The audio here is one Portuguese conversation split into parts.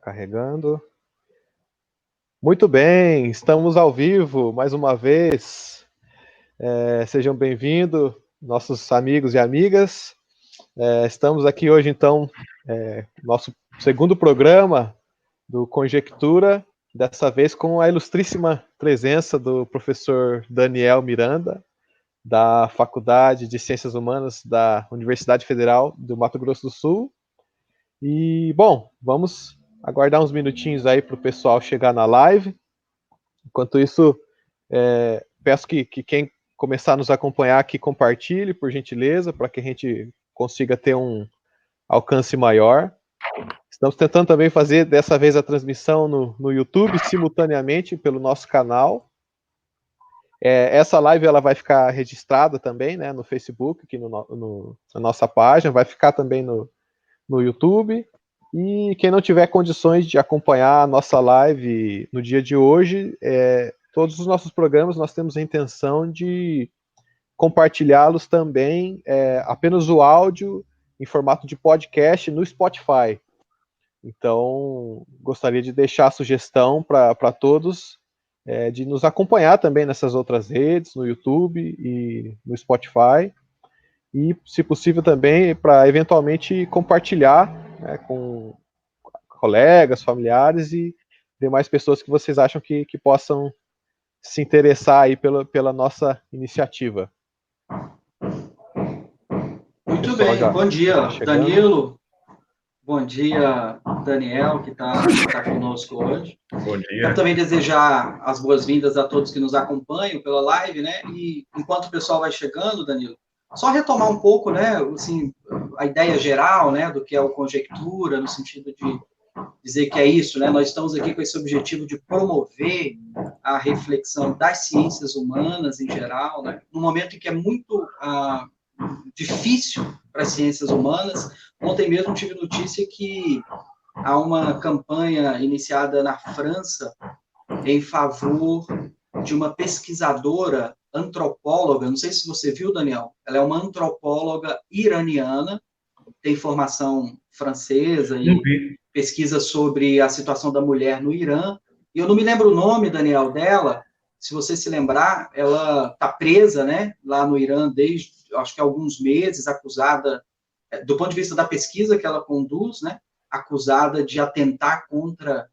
Carregando. Muito bem, estamos ao vivo mais uma vez. Sejam bem-vindos, nossos amigos e amigas. Estamos aqui hoje, então, nosso segundo programa do Conjectura, dessa vez com a ilustríssima presença do professor Daniel Miranda, da Faculdade de Ciências Humanas da Universidade Federal do Mato Grosso do Sul. E, bom, vamos aguardar uns minutinhos aí para o pessoal chegar na live. Enquanto isso, peço que quem começar a nos acompanhar aqui compartilhe, por gentileza, para que a gente consiga ter um alcance maior. Estamos tentando também fazer, dessa vez, a transmissão no YouTube, simultaneamente, pelo nosso canal. Essa live ela vai ficar registrada também, né, no Facebook, aqui na nossa página, vai ficar também no YouTube. E quem não tiver condições de acompanhar a nossa live no dia de hoje, todos os nossos programas nós temos a intenção de compartilhá-los também, apenas o áudio em formato de podcast no Spotify. Então, gostaria de deixar a sugestão para todos de nos acompanhar também nessas outras redes, no YouTube e no Spotify. E, se possível, também para eventualmente compartilhar, né, com colegas, familiares e demais pessoas que vocês acham que possam se interessar aí pela nossa iniciativa. Muito bem, bom dia, Danilo. Bom dia, Daniel, que está conosco hoje. Bom dia. Quero também desejar as boas-vindas a todos que nos acompanham pela live, né? E enquanto o pessoal vai chegando, Danilo, só retomar um pouco, né, assim, a ideia geral, né, do que é o Conjectura, no sentido de dizer que é isso, né? Nós estamos aqui com esse objetivo de promover a reflexão das ciências humanas em geral, né? Num momento em que é muito difícil para as ciências humanas. Ontem mesmo tive notícia que há uma campanha iniciada na França em favor de uma pesquisadora antropóloga, não sei se você viu, Daniel, ela é uma antropóloga iraniana, tem formação francesa e pesquisa sobre a situação da mulher no Irã, e eu não me lembro o nome, Daniel, dela. Se você se lembrar, ela está presa, né, lá no Irã desde, acho que alguns meses, acusada, do ponto de vista da pesquisa que ela conduz, né, acusada de atentar contra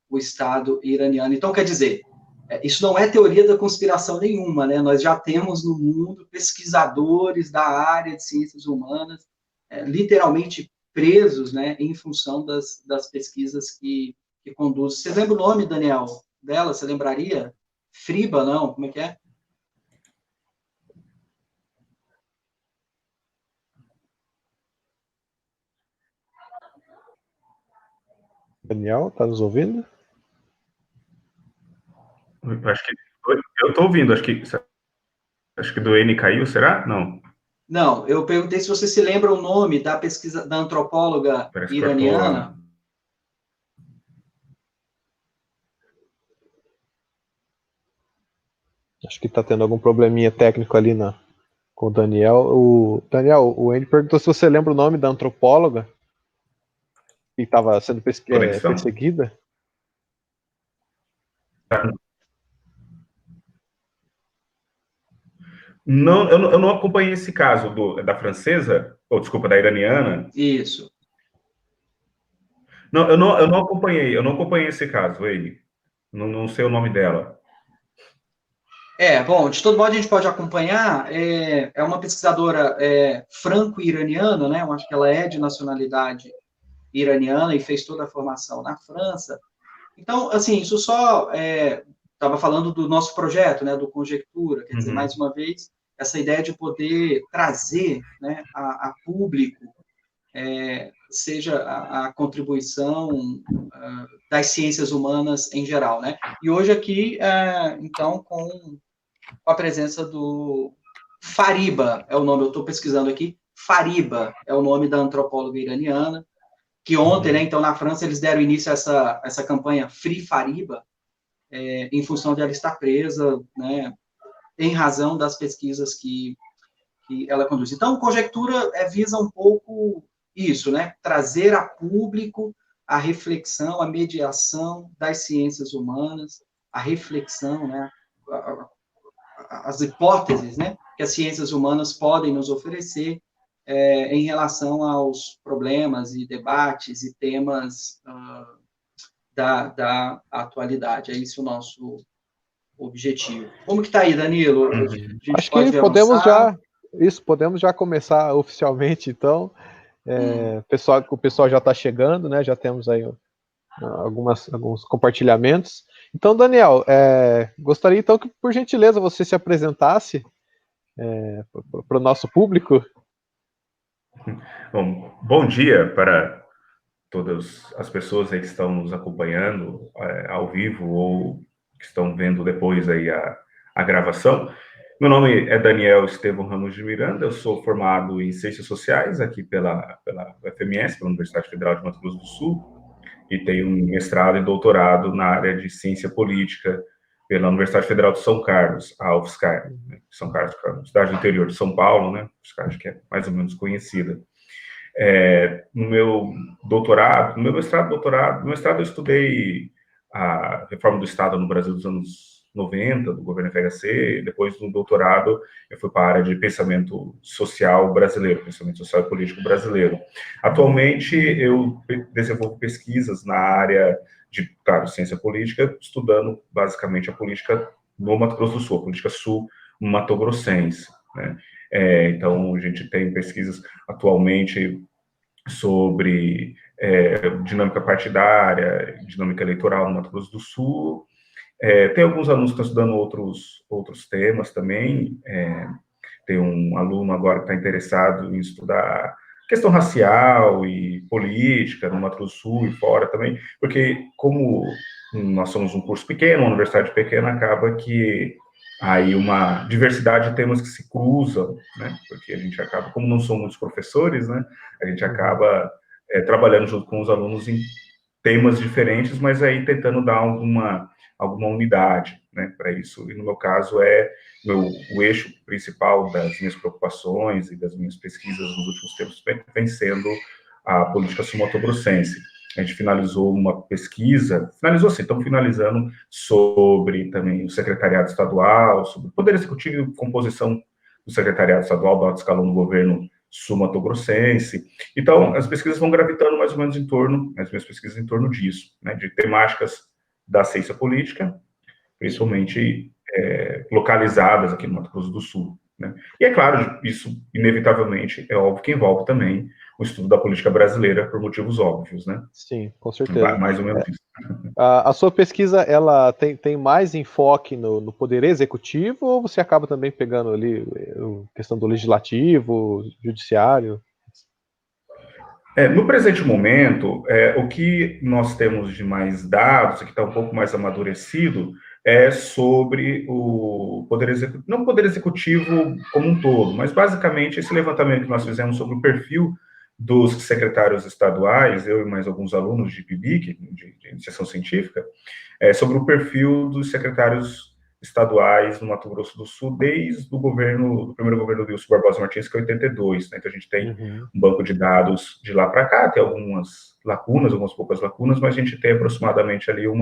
o Estado iraniano. Então, quer dizer, isso não é teoria da conspiração nenhuma, né? Nós já temos no mundo pesquisadores da área de ciências humanas, literalmente presos, né, em função das pesquisas que conduz. Você lembra o nome, Daniel, dela? Você lembraria? Friba, não? Como é que é? Daniel, tá nos ouvindo? Acho que eu estou ouvindo, acho que do N caiu, será? Não. Não, eu perguntei se você se lembra o nome da pesquisa da antropóloga iraniana. Acho que está tendo algum probleminha técnico ali com o Daniel. Daniel, o N perguntou se você lembra o nome da antropóloga que estava sendo perseguida. Não, eu não acompanhei esse caso da francesa, ou desculpa, da iraniana. Isso. Não, eu não acompanhei esse caso, ele. Não sei o nome dela. Bom, de todo modo a gente pode acompanhar, é uma pesquisadora franco-iraniana, né? Eu acho que ela é de nacionalidade iraniana e fez toda a formação na França. Então, assim, isso só estava falando do nosso projeto, né, do Conjectura, quer dizer, mais uma vez, essa ideia de poder trazer, né, a público, seja a contribuição das ciências humanas em geral, né? E hoje aqui, então, com a presença do Fariba, é o nome, eu estou pesquisando aqui, Fariba é o nome da antropóloga iraniana, que ontem, né, então, na França, eles deram início a essa campanha Free Fariba, em função de ela estar presa, né, em razão das pesquisas que ela conduz. Então, Conjectura visa um pouco isso, né, trazer a público a reflexão, a mediação das ciências humanas, a reflexão, né, as hipóteses, né, que as ciências humanas podem nos oferecer em relação aos problemas e debates e temas da atualidade. É esse o nosso objetivo. Como que está aí, Danilo? A gente Acho pode que podemos avançar? podemos já começar oficialmente, então. O pessoal já está chegando, né? Já temos aí alguns compartilhamentos. Então, Daniel, gostaria então que, por gentileza, você se apresentasse para o nosso público. Bom dia para todas as pessoas aí que estão nos acompanhando ao vivo ou que estão vendo depois aí a gravação. Meu nome é Daniel Estevão Ramos de Miranda, eu sou formado em Ciências Sociais aqui pela UFMS, pela Universidade Federal de Mato Grosso do Sul, e tenho um mestrado e doutorado na área de Ciência Política pela Universidade Federal de São Carlos, a UFSCar, né? São Carlos, que é uma cidade do interior de São Paulo, né? UFSCar, acho que é mais ou menos conhecida. No meu doutorado, no meu mestrado eu estudei a reforma do Estado no Brasil dos anos 90, do governo FHC, depois do doutorado eu fui para a área de pensamento social brasileiro, pensamento social e político brasileiro. Atualmente eu desenvolvo pesquisas na área de, claro, ciência política, estudando basicamente a política no Mato Grosso do Sul, a política sul-matogrossense, né? Então, a gente tem pesquisas atualmente sobre dinâmica partidária, dinâmica eleitoral no Mato Grosso do Sul. Tem alguns alunos que estão estudando outros temas também. Tem um aluno agora que está interessado em estudar questão racial e política no Mato Grosso do Sul e fora também, porque como nós somos um curso pequeno, uma universidade pequena, acaba que aí uma diversidade de temas que se cruzam, né? Porque a gente acaba, como não são muitos professores, né? A gente acaba trabalhando junto com os alunos em temas diferentes, mas aí tentando dar alguma unidade, né, para isso. E no meu caso o eixo principal das minhas preocupações e das minhas pesquisas nos últimos tempos vem sendo a política sul-mato-grossense. A gente finalizou uma pesquisa, estamos finalizando sobre também o secretariado estadual, sobre o poder executivo e composição do secretariado estadual, do alto escalão do governo sul-mato-grossense. Então, as pesquisas vão gravitando mais ou menos as minhas pesquisas em torno disso, né, de temáticas da ciência política, principalmente localizadas aqui no Mato Grosso do Sul, né? E é claro, isso inevitavelmente é óbvio que envolve também o estudo da política brasileira por motivos óbvios, né? Sim, com certeza. Mais ou menos isso. A sua pesquisa, ela tem mais enfoque no poder executivo ou você acaba também pegando ali a questão do legislativo, judiciário? No presente momento, o que nós temos de mais dados, que está um pouco mais amadurecido, é sobre o poder executivo, não o poder executivo como um todo, mas basicamente esse levantamento que nós fizemos sobre o perfil dos secretários estaduais, eu e mais alguns alunos de PIBIC, de iniciação científica, sobre o perfil dos secretários estaduais no Mato Grosso do Sul, desde do primeiro governo do Wilson Barbosa Martins, que é 82, né? Então a gente tem um banco de dados de lá para cá, tem algumas poucas lacunas, mas a gente tem aproximadamente ali um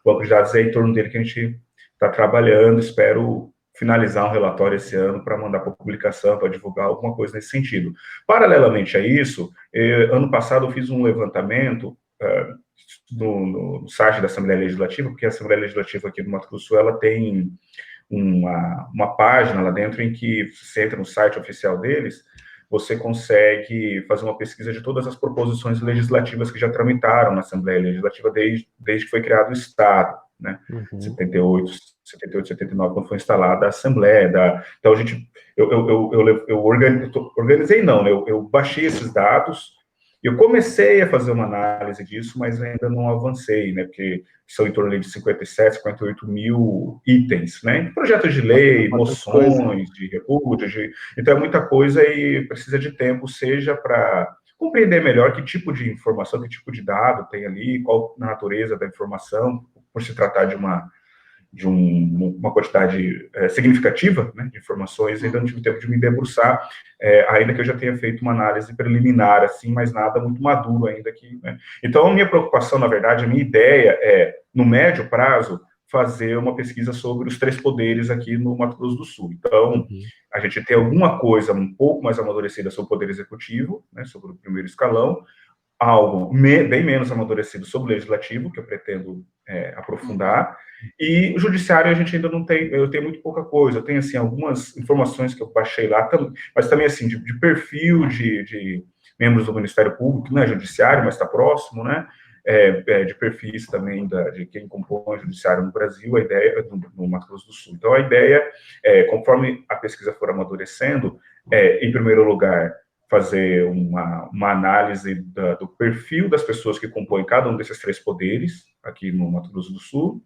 banco de dados em torno dele que a gente está trabalhando, espero finalizar um relatório esse ano para mandar para publicação, para divulgar alguma coisa nesse sentido. Paralelamente a isso, ano passado eu fiz um levantamento no site da Assembleia Legislativa, porque a Assembleia Legislativa aqui do Mato Grosso do Sul, ela tem uma página lá dentro em que você entra no site oficial deles, você consegue fazer uma pesquisa de todas as proposições legislativas que já tramitaram na Assembleia Legislativa desde que foi criado o Estado, né? 78, 79, quando foi instalada a Assembleia. Então, eu organizei, não, né? Eu baixei esses dados. Eu comecei a fazer uma análise disso, mas ainda não avancei, né? Porque são em torno de 57, 58 mil itens, né? Projetos de lei, moções de repúdio, então é muita coisa e precisa de tempo, seja para compreender melhor que tipo de informação, que tipo de dado tem ali, qual a natureza da informação, por se tratar de uma quantidade significativa, né, de informações, ainda não tive tempo de me debruçar, ainda que eu já tenha feito uma análise preliminar, assim, mas nada muito maduro ainda aqui, né. Então, a minha preocupação, na verdade, a minha ideia é, no médio prazo, fazer uma pesquisa sobre os 3 poderes aqui no Mato Grosso do Sul. Então, a gente tem alguma coisa um pouco mais amadurecida sobre o Poder Executivo, né, sobre o primeiro escalão, algo bem menos amadurecido sobre o Legislativo, que eu pretendo aprofundar, e o Judiciário a gente ainda não tem, eu tenho muito pouca coisa, eu tenho, assim, algumas informações que eu baixei lá, mas também, assim, de perfil de membros do Ministério Público, não é Judiciário, mas está próximo, né, de perfis também de quem compõe o Judiciário no Brasil, a ideia no Mato Grosso do Sul. Então, a ideia conforme a pesquisa for amadurecendo, em primeiro lugar, fazer uma análise do perfil das pessoas que compõem cada um desses 3 poderes, aqui no Mato Grosso do Sul,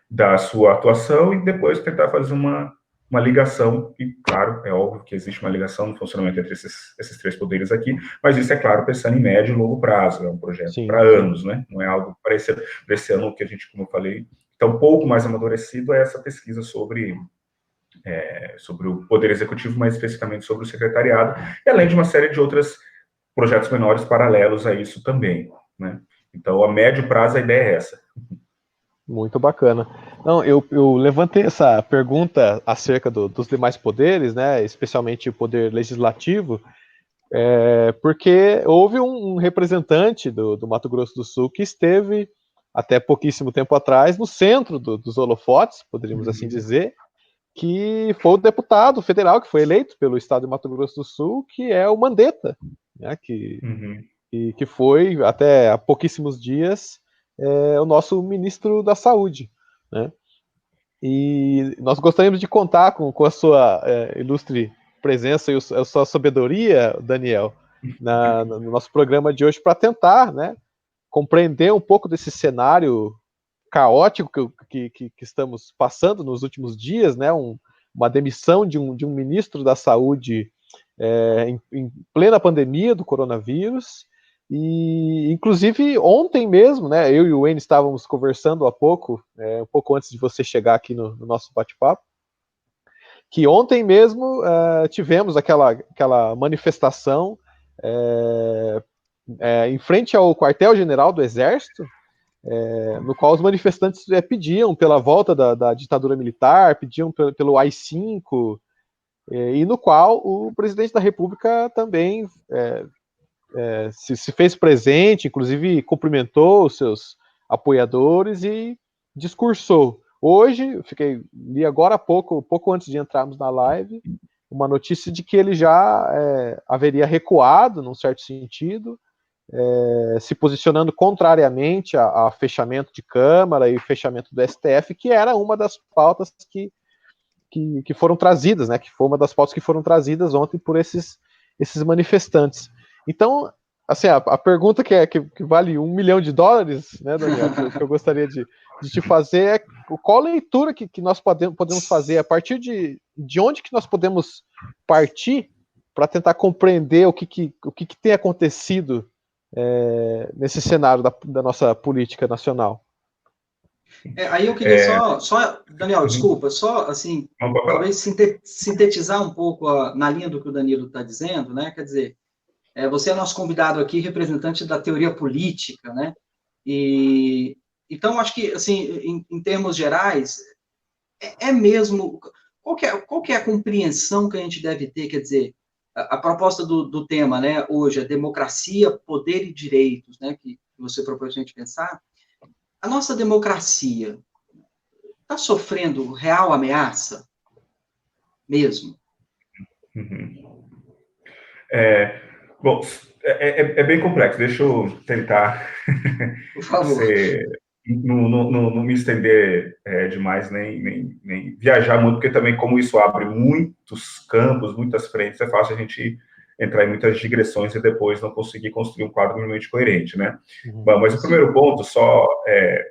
da sua atuação, e depois tentar fazer uma ligação, e claro, é óbvio que existe uma ligação no funcionamento entre esses 3 poderes aqui, mas isso é claro, pensando em médio e longo prazo, é um projeto para anos, né? Não é algo para esse ano que a gente, como eu falei, está um pouco mais amadurecido, é essa pesquisa sobre o Poder Executivo, mais especificamente sobre o secretariado, e além de uma série de outros projetos menores paralelos a isso também, né? Então, a médio prazo, a ideia é essa. Muito bacana. Não, eu levantei essa pergunta acerca dos demais poderes, né, especialmente o poder legislativo, porque houve um representante do Mato Grosso do Sul que esteve, até pouquíssimo tempo atrás, no centro dos holofotes, poderíamos assim dizer, que foi o deputado federal que foi eleito pelo estado de Mato Grosso do Sul, que é o Mandetta, né, que foi, até há pouquíssimos dias, o nosso ministro da Saúde, né? E nós gostaríamos de contar com a sua ilustre presença e a sua sabedoria, Daniel, no nosso programa de hoje, para tentar, né, compreender um pouco desse cenário caótico que estamos passando nos últimos dias, né, uma demissão de um ministro da Saúde em plena pandemia do coronavírus, e inclusive ontem mesmo, né, eu e o Wayne estávamos conversando há pouco, um pouco antes de você chegar aqui no nosso bate-papo, que ontem mesmo tivemos aquela manifestação em frente ao quartel-general do Exército, no qual os manifestantes pediam pela volta da ditadura militar, pediam pelo AI-5, e no qual o presidente da República também se fez presente, inclusive cumprimentou os seus apoiadores e discursou. Hoje, li agora há pouco antes de entrarmos na live, uma notícia de que ele já haveria recuado, num certo sentido, se posicionando contrariamente a fechamento de Câmara e fechamento do STF, que era uma das pautas que foram trazidas, né? Que foi uma das pautas que foram trazidas ontem por esses manifestantes. Então, assim, a pergunta que vale $1 milhão, né, Daniel, que eu gostaria de te fazer é qual leitura que nós podemos fazer a partir de onde que nós podemos partir para tentar compreender o que tem acontecido nesse cenário da nossa política nacional. Aí eu queria só, Daniel, desculpa, só assim, talvez sintetizar um pouco na linha do que o Danilo está dizendo, né? Quer dizer, você é nosso convidado aqui, representante da teoria política, né? E então acho que, assim, em termos gerais, mesmo qual que é a compreensão que a gente deve ter? Quer dizer, a proposta do tema, né? Hoje, a democracia, poder e direitos, né? Que você propôs a gente pensar. A nossa democracia está sofrendo real ameaça? Mesmo? Bom, é bem complexo. Deixa eu tentar Por favor. Não me estender demais, nem viajar muito, porque também, como isso abre muitos campos, muitas frentes, é fácil a gente entrar em muitas digressões e depois não conseguir construir um quadro minimamente coerente, né? Bom, mas o primeiro ponto, só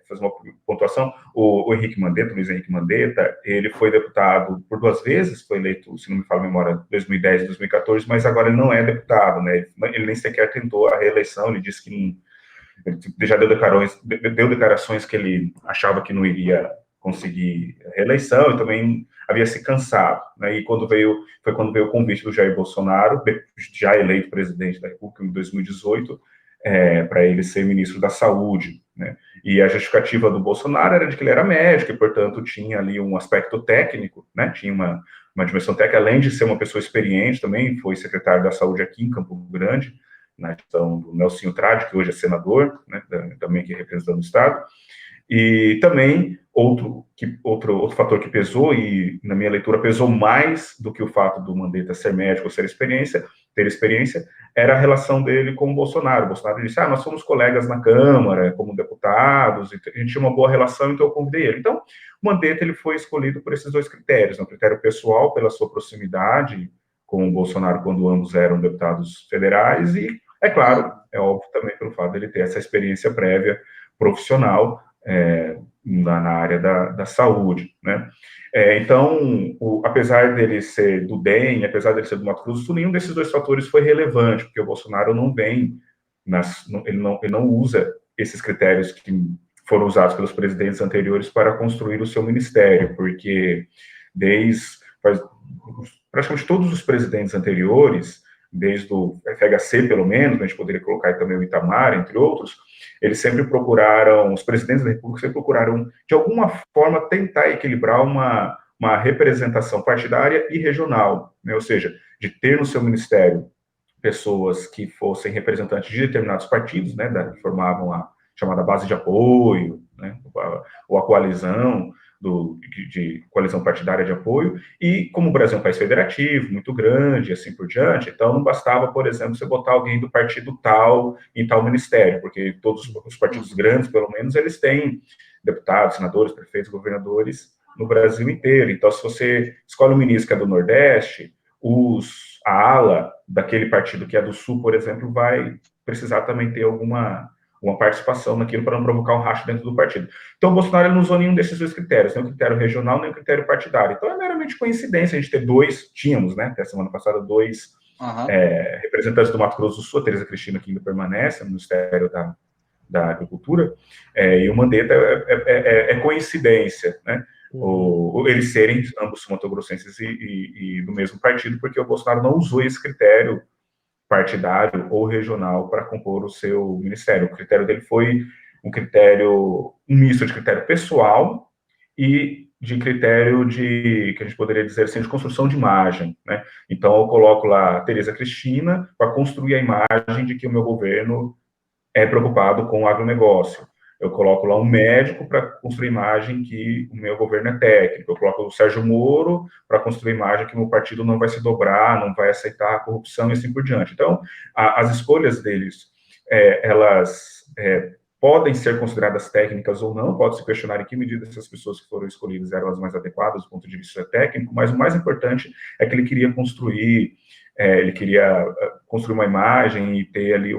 fazer uma pontuação, o Luiz Henrique Mandetta, ele foi deputado por 2 vezes, foi eleito, se não me falha a memória, 2010 e 2014, mas agora ele não é deputado, né? Ele nem sequer tentou a reeleição, ele disse que não, ele já deu declarações que ele achava que não iria conseguir reeleição e também havia se cansado, né? E foi quando veio o convite do Jair Bolsonaro, já eleito presidente da República em 2018, para ele ser ministro da Saúde, né? E a justificativa do Bolsonaro era de que ele era médico e, portanto, tinha ali um aspecto técnico, né? Tinha uma dimensão técnica, além de ser uma pessoa experiente também, foi secretário da Saúde aqui em Campo Grande, na gestão do Nelsinho Trade, que hoje é senador, né? Também que representando o Estado. E também outro fator que pesou, e na minha leitura pesou mais do que o fato do Mandetta ser médico ou ter experiência, era a relação dele com o Bolsonaro. O Bolsonaro disse, nós somos colegas na Câmara, como deputados, e a gente tinha uma boa relação, então eu convidei ele. Então, o Mandetta ele foi escolhido por esses dois critérios, né? O critério pessoal, pela sua proximidade com o Bolsonaro, quando ambos eram deputados federais, e, é claro, é óbvio também pelo fato dele ter essa experiência prévia profissional, na área da saúde, né? Então, apesar dele ser do DEM, apesar dele ser do Mato Grosso do Sul, nenhum desses dois fatores foi relevante, porque o Bolsonaro não vem, ele não usa esses critérios que foram usados pelos presidentes anteriores para construir o seu ministério, porque praticamente todos os presidentes anteriores, desde o FHC, pelo menos, a gente poderia colocar aí também o Itamar, entre outros, eles sempre procuraram, os presidentes da República sempre procuraram, de alguma forma, tentar equilibrar uma representação partidária e regional, né? Ou seja, de ter no seu ministério pessoas que fossem representantes de determinados partidos, né, que formavam a chamada base de apoio, né, ou a coalizão, de coalizão partidária de apoio, e como o Brasil é um país federativo, muito grande, e assim por diante, então não bastava, por exemplo, você botar alguém do partido tal em tal ministério, porque todos os partidos grandes, pelo menos, eles têm deputados, senadores, prefeitos, governadores no Brasil inteiro. Então, se você escolhe um ministro que é do Nordeste, a ala daquele partido que é do Sul, por exemplo, vai precisar também ter uma participação naquilo para não provocar um racho dentro do partido. Então, o Bolsonaro não usou nenhum desses dois critérios, nem o critério regional, nem o critério partidário. Então, é meramente coincidência a gente ter tínhamos, né, até semana passada, dois representantes do Mato Grosso do Sul, a Tereza Cristina, que ainda permanece no Ministério da Agricultura, e o Mandetta é coincidência, né? Eles serem ambos matogrossenses e do mesmo partido, porque o Bolsonaro não usou esse critério partidário ou regional para compor o seu ministério. O critério dele foi um misto de critério pessoal e de critério que a gente poderia dizer assim, de construção de imagem, né? Então, eu coloco lá a Tereza Cristina para construir a imagem de que o meu governo é preocupado com o agronegócio. Eu coloco lá um médico para construir imagem que o meu governo é técnico. Eu coloco o Sérgio Moro para construir imagem que o meu partido não vai se dobrar, não vai aceitar a corrupção e assim por diante. Então, as escolhas deles, elas podem ser consideradas técnicas ou não, pode se questionar em que medida essas pessoas que foram escolhidas eram as mais adequadas do ponto de vista técnico, mas o mais importante é que ele queria construir uma imagem e ter ali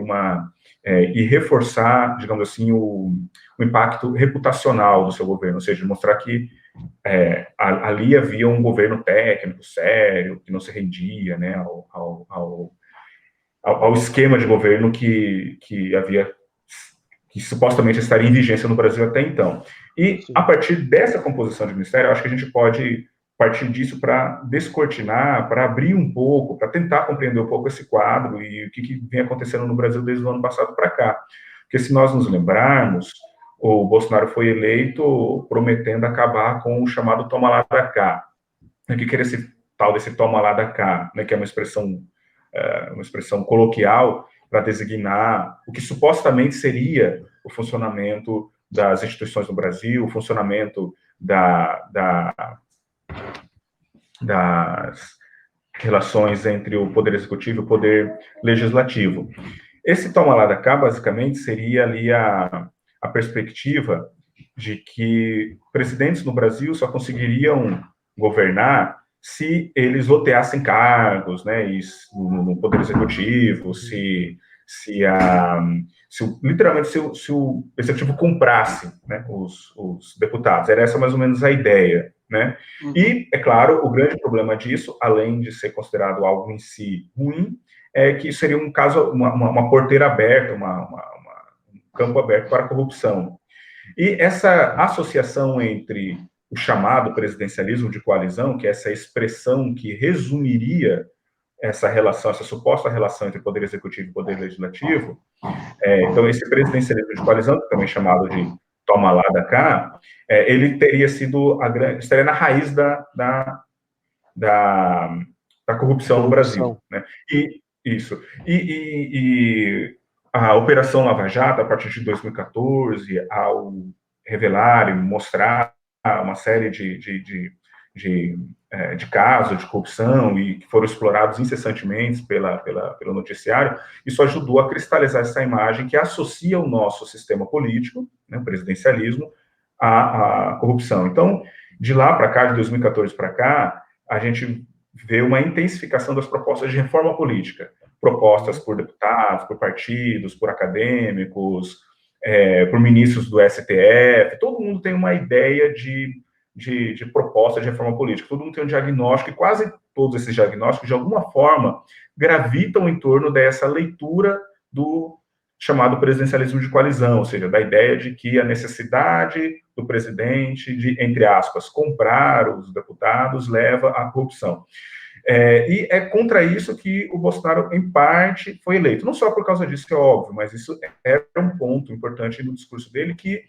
e reforçar, digamos assim, o impacto reputacional do seu governo, ou seja, mostrar que ali havia um governo técnico, sério, que não se rendia, né, ao esquema de governo que supostamente estaria em vigência no Brasil até então. E, a partir dessa composição de ministério, eu acho que a gente pode partir disso para descortinar, para abrir um pouco, para tentar compreender um pouco esse quadro e o que vem acontecendo no Brasil desde o ano passado para cá. Porque, se nós nos lembrarmos, o Bolsonaro foi eleito prometendo acabar com o chamado toma lá da cá. O que era esse tal desse toma lá da cá, né, que é uma expressão coloquial para designar o que supostamente seria o funcionamento das instituições no Brasil, o funcionamento das relações entre o Poder Executivo e o Poder Legislativo. Esse toma lá da cá, basicamente, seria ali a perspectiva de que presidentes no Brasil só conseguiriam governar se eles loteassem cargos, né, no Poder Executivo, literalmente, se o Executivo comprasse, né, os deputados. Era essa mais ou menos a ideia, né? E, é claro, o grande problema disso, além de ser considerado algo em si ruim, é que seria um caso, uma porteira aberta, um campo aberto para a corrupção. E essa associação entre o chamado presidencialismo de coalizão, que é essa expressão que resumiria essa relação, essa suposta relação entre poder executivo e poder legislativo. Então, esse presidencialismo de coalizão, também chamado de toma lá da cá, ele teria sido estaria na raiz da corrupção no Brasil, né? E a Operação Lava Jato, a partir de 2014, ao revelar e mostrar uma série de casos de corrupção e que foram explorados incessantemente pelo noticiário, isso ajudou a cristalizar essa imagem que associa o nosso sistema político, né, o presidencialismo, à corrupção. Então, de lá para cá, de 2014 para cá, a gente vê uma intensificação das propostas de reforma política, propostas por deputados, por partidos, por acadêmicos, por ministros do STF. Todo mundo tem uma ideia de proposta de reforma política, todo mundo tem um diagnóstico, e quase todos esses diagnósticos, de alguma forma, gravitam em torno dessa leitura do chamado presidencialismo de coalizão, ou seja, da ideia de que a necessidade do presidente de, entre aspas, comprar os deputados leva à corrupção. E é contra isso que o Bolsonaro, em parte, foi eleito. Não só por causa disso, é óbvio, mas isso é um ponto importante no discurso dele, que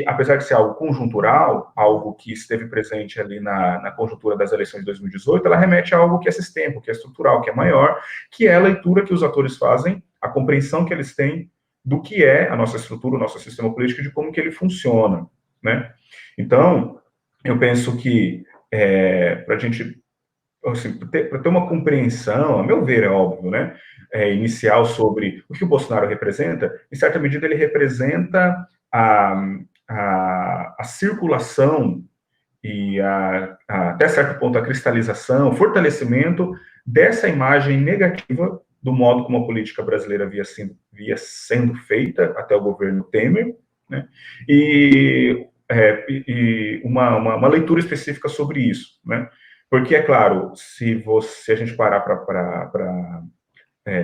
apesar de ser algo conjuntural, algo que esteve presente ali na conjuntura das eleições de 2018, ela remete a algo que é sistêmico, que é estrutural, que é maior, que é a leitura que os atores fazem, a compreensão que eles têm do que é a nossa estrutura, o nosso sistema político, de como que ele funciona, né? Então, eu penso que para a gente, assim, para ter uma compreensão, a meu ver, é óbvio, né, inicial sobre o que o Bolsonaro representa, em certa medida ele representa a circulação e até certo ponto a cristalização, o fortalecimento dessa imagem negativa do modo como a política brasileira via sendo feita até o governo Temer, né? E uma leitura específica sobre isso, né? Porque, é claro, se a gente parar para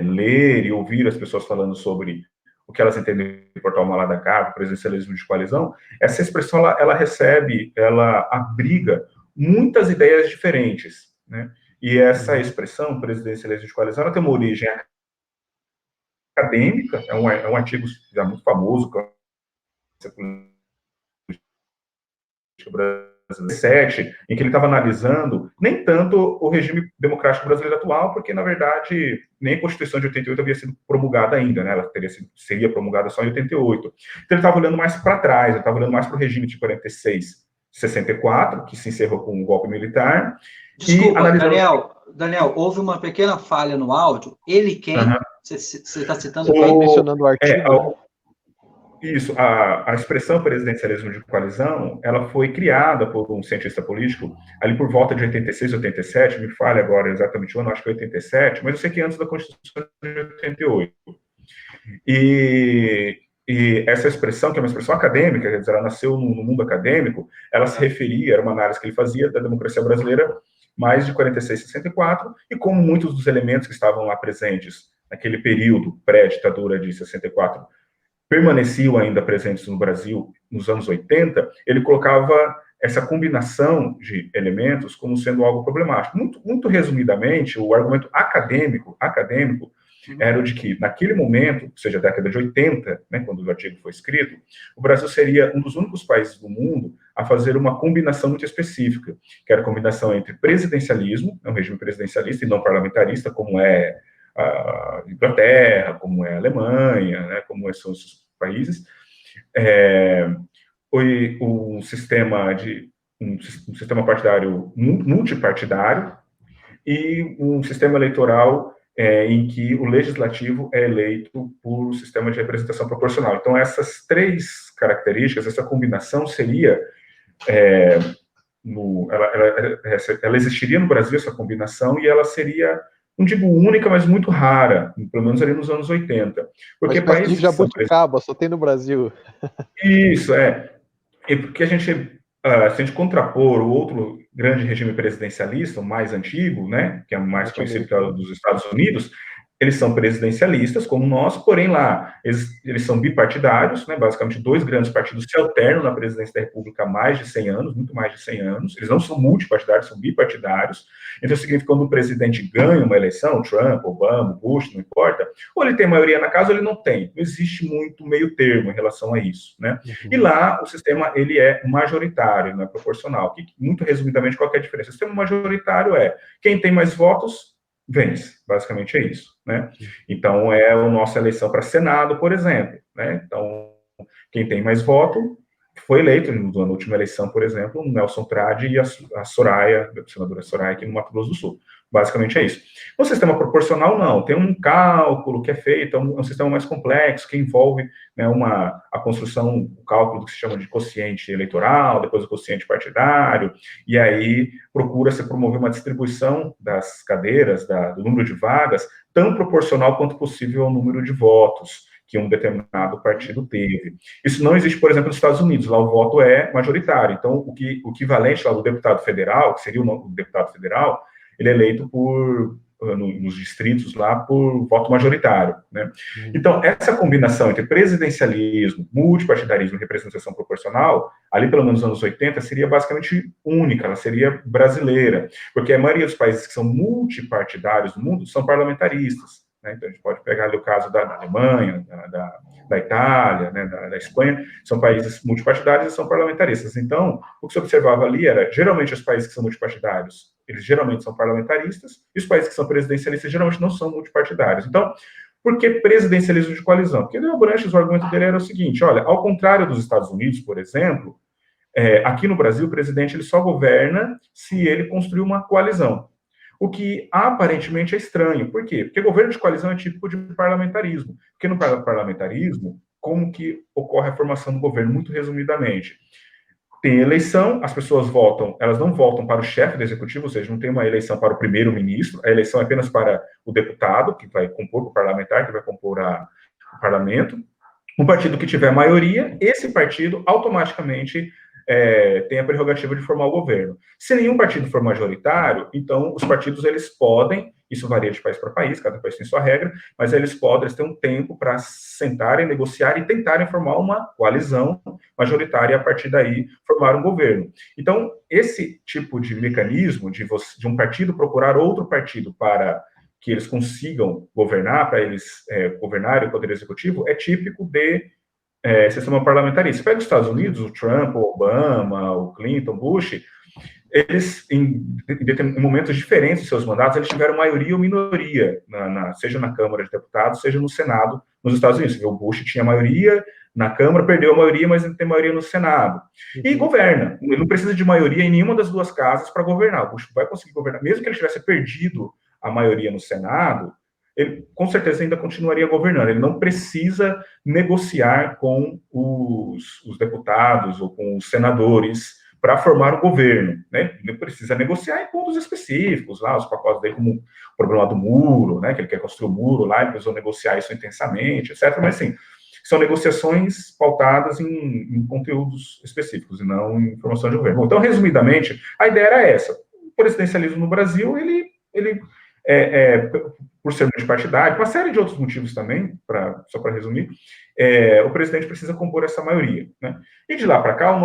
ler e ouvir as pessoas falando sobre o que elas entendem por toma lá da cá, presidencialismo de coalizão, essa expressão ela abriga muitas ideias diferentes, né? E essa expressão, presidencialismo de coalizão, ela tem uma origem acadêmica, é um artigo já muito famoso, em que ele estava analisando nem tanto o regime democrático brasileiro atual, porque, na verdade, nem a Constituição de 88 havia sido promulgada ainda, né? Ela seria promulgada só em 88. Então, ele estava olhando mais para trás, ele estava olhando mais para o regime de 46, 64, que se encerrou com um golpe militar. Desculpa, Daniel, houve uma pequena falha no áudio. Ele quem? Você está citando quem? Mencionando o artigo, Isso, a expressão presidencialismo de coalizão, ela foi criada por um cientista político ali por volta de 86, 87, me falha agora exatamente o ano, acho que é 87, mas eu sei que antes da Constituição de 88. E essa expressão, que é uma expressão acadêmica, quer dizer, ela nasceu no mundo acadêmico, ela se referia, era uma análise que ele fazia da democracia brasileira mais de 46, 64, e como muitos dos elementos que estavam lá presentes naquele período pré-ditadura de 64 permaneciam ainda presentes no Brasil nos anos 80, ele colocava essa combinação de elementos como sendo algo problemático. Muito, muito resumidamente, o argumento acadêmico era o de que, naquele momento, ou seja, a década de 80, né, quando o artigo foi escrito, o Brasil seria um dos únicos países do mundo a fazer uma combinação muito específica, que era a combinação entre presidencialismo, um regime presidencialista e não parlamentarista, como é a Inglaterra, como é a Alemanha, né, como são esses países, um sistema partidário multipartidário e um sistema eleitoral em que o legislativo é eleito por sistema de representação proporcional. Então, essas três características, essa combinação seria ela existiria no Brasil, essa combinação, e ela seria, não digo única, mas muito rara, pelo menos ali nos anos 80. Porque países de jabuticaba, só tem no Brasil. Isso, E porque se a gente contrapor o outro grande regime presidencialista, o mais antigo, né, que é mais conhecido que é o dos Estados Unidos, eles são presidencialistas, como nós, porém lá eles são bipartidários, né, basicamente 2 grandes partidos se alternam na presidência da República há mais de 100 anos, muito mais de 100 anos, eles não são multipartidários, são bipartidários, então significa que quando o presidente ganha uma eleição, Trump, Obama, Bush, não importa, ou ele tem maioria na casa ou ele não tem, não existe muito meio termo em relação a isso, né, e lá o sistema, ele é majoritário, não é proporcional, que, muito resumidamente, qual que é a diferença? O sistema majoritário é, quem tem mais votos, vence, basicamente é isso, né? Então, é a nossa eleição para Senado, por exemplo, né? Então, quem tem mais voto foi eleito na última eleição, por exemplo, o Nelson Trade e a Soraya, a senadora Soraya, aqui no Mato Grosso do Sul. Basicamente é isso. No sistema proporcional, não. Tem um cálculo que é feito, é um sistema mais complexo, que envolve, né, a construção, o cálculo do que se chama de quociente eleitoral, depois o quociente partidário, e aí procura-se promover uma distribuição das cadeiras, do número de vagas, tão proporcional quanto possível ao número de votos que um determinado partido teve. Isso não existe, por exemplo, nos Estados Unidos. Lá o voto é majoritário. Então, o equivalente lá do deputado federal, que seria o deputado federal, ele é eleito nos distritos lá por voto majoritário, né? Então, essa combinação entre presidencialismo, multipartidarismo e representação proporcional, ali pelo menos nos anos 80, seria basicamente única, ela seria brasileira, porque a maioria dos países que são multipartidários no mundo são parlamentaristas, né? Então, a gente pode pegar ali o caso da Alemanha, da Itália, né, da Espanha, são países multipartidários e são parlamentaristas. Então, o que se observava ali era, geralmente, os países que são multipartidários, eles geralmente são parlamentaristas, e os países que são presidencialistas geralmente não são multipartidários. Então, por que presidencialismo de coalizão? Porque o Branches, o argumento dele era o seguinte, olha, ao contrário dos Estados Unidos, por exemplo, aqui no Brasil, o presidente ele só governa se ele construir uma coalizão. O que aparentemente é estranho. Por quê? Porque governo de coalizão é típico de parlamentarismo. Porque no parlamentarismo, como que ocorre a formação do governo? Muito resumidamente. Tem eleição, as pessoas votam, elas não votam para o chefe do executivo, ou seja, não tem uma eleição para o primeiro-ministro, a eleição é apenas para o deputado, que vai compor, o parlamentar, que vai compor o parlamento. Um partido que tiver maioria, esse partido automaticamente tem a prerrogativa de formar o governo. Se nenhum partido for majoritário, então os partidos eles podem, isso varia de país para país, cada país tem sua regra, mas eles têm um tempo para sentarem, negociar e tentarem formar uma coalizão majoritária e a partir daí formar um governo. Então, esse tipo de mecanismo de um partido procurar outro partido para que eles consigam governar, para eles governarem o poder executivo, é típico de sistema parlamentarista. Pega os Estados Unidos, o Trump, o Obama, o Clinton, o Bush, eles, em momentos diferentes de seus mandatos, eles tiveram maioria ou minoria, seja na Câmara de Deputados, seja no Senado, nos Estados Unidos. O Bush tinha maioria na Câmara, perdeu a maioria, mas ele tem maioria no Senado. E governa. Ele não precisa de maioria em nenhuma das duas casas para governar. O Bush vai conseguir governar. Mesmo que ele tivesse perdido a maioria no Senado, ele com certeza ainda continuaria governando. Ele não precisa negociar com os deputados ou com os senadores para formar o governo, né? Ele precisa negociar em pontos específicos, lá os pacotes dele, como o problema do muro, né? Que ele quer construir o muro lá, ele precisou negociar isso intensamente, etc. Mas, assim, são negociações pautadas em conteúdos específicos e não em formação de governo. Bom, então, resumidamente, a ideia era essa. O presidencialismo no Brasil, ele por ser multipartidário, uma série de outros motivos também, só para resumir, o presidente precisa compor essa maioria, né? E de lá para cá,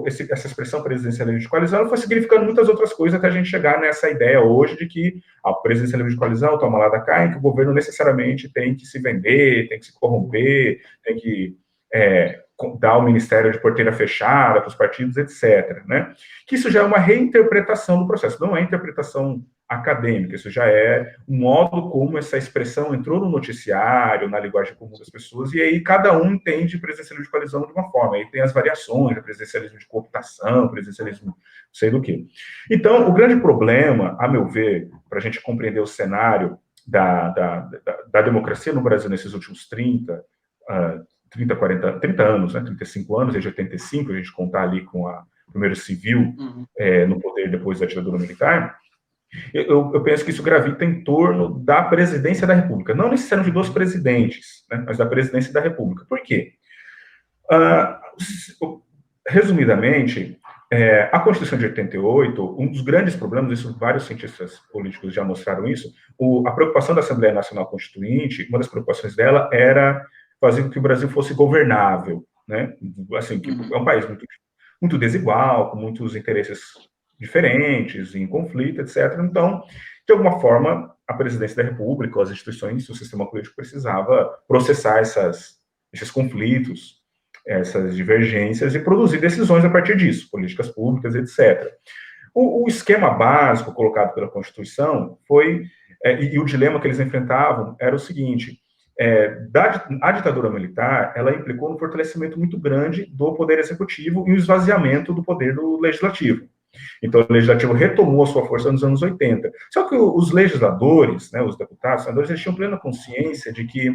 essa expressão presidencialismo de coalizão foi significando muitas outras coisas até a gente chegar nessa ideia hoje de que a presidencialismo de coalizão toma lá da cá, em que o governo necessariamente tem que se vender, tem que se corromper, tem que dar o ministério de porteira fechada para os partidos, etc., né? Que isso já é uma reinterpretação do processo, não é interpretação acadêmica, isso já é um modo como essa expressão entrou no noticiário, na linguagem comum das pessoas, e aí cada um entende presidencialismo de coalizão de uma forma, aí tem as variações, presidencialismo de cooptação, presidencialismo não sei do que. Então, o grande problema, a meu ver, para a gente compreender o cenário da democracia no Brasil nesses últimos 30 anos, né, 35 anos, desde 85, a gente contar ali com o primeiro civil no poder depois da ditadura militar, eu penso que isso gravita em torno da presidência da República, não necessariamente dos presidentes, né, mas da presidência da República. Por quê? Resumidamente, A Constituição de 88, um dos grandes problemas, isso vários cientistas políticos já mostraram isso, a preocupação da Assembleia Nacional Constituinte, uma das preocupações dela era fazer com que o Brasil fosse governável, né? Assim, que é um país muito desigual, com muitos interesses diferentes, em conflito, etc. Então, de alguma forma, a presidência da República, ou as instituições, o sistema político precisava processar esses conflitos, essas divergências e produzir decisões a partir disso, políticas públicas, etc. O esquema básico colocado pela Constituição foi, e o dilema que eles enfrentavam era o seguinte: a ditadura militar, ela implicou um fortalecimento muito grande do poder executivo e o esvaziamento do poder do legislativo. Então, o legislativo retomou a sua força nos anos 80. Só que os legisladores, né, os deputados, os senadores, eles tinham plena consciência de que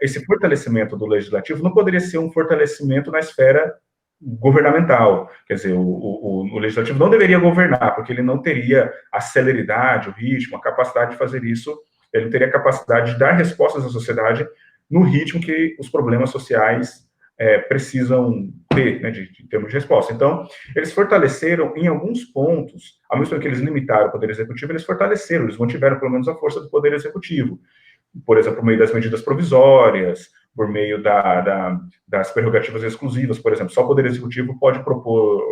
esse fortalecimento do legislativo não poderia ser um fortalecimento na esfera governamental. Quer dizer, o legislativo não deveria governar, porque ele não teria a celeridade, o ritmo, a capacidade de fazer isso, ele não teria a capacidade de dar respostas à sociedade no ritmo que os problemas sociais precisam ter, né, de termos de resposta. Então, eles fortaleceram em alguns pontos, ao mesmo tempo que eles limitaram o poder executivo, eles fortaleceram, eles mantiveram pelo menos a força do poder executivo. Por exemplo, por meio das medidas provisórias, por meio das prerrogativas exclusivas, por exemplo, só o Poder Executivo pode propor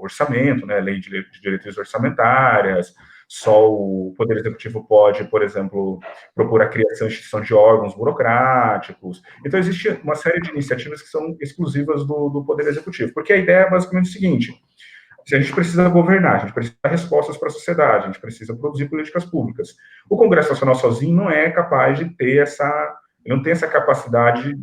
orçamento, né, lei de diretrizes orçamentárias, só o Poder Executivo pode, por exemplo, propor a criação e instituição de órgãos burocráticos. Então, existe uma série de iniciativas que são exclusivas do Poder Executivo, porque a ideia é basicamente o seguinte: se a gente precisa governar, a gente precisa dar respostas para a sociedade, a gente precisa produzir políticas públicas. O Congresso Nacional sozinho não é capaz de ter não tem essa capacidade,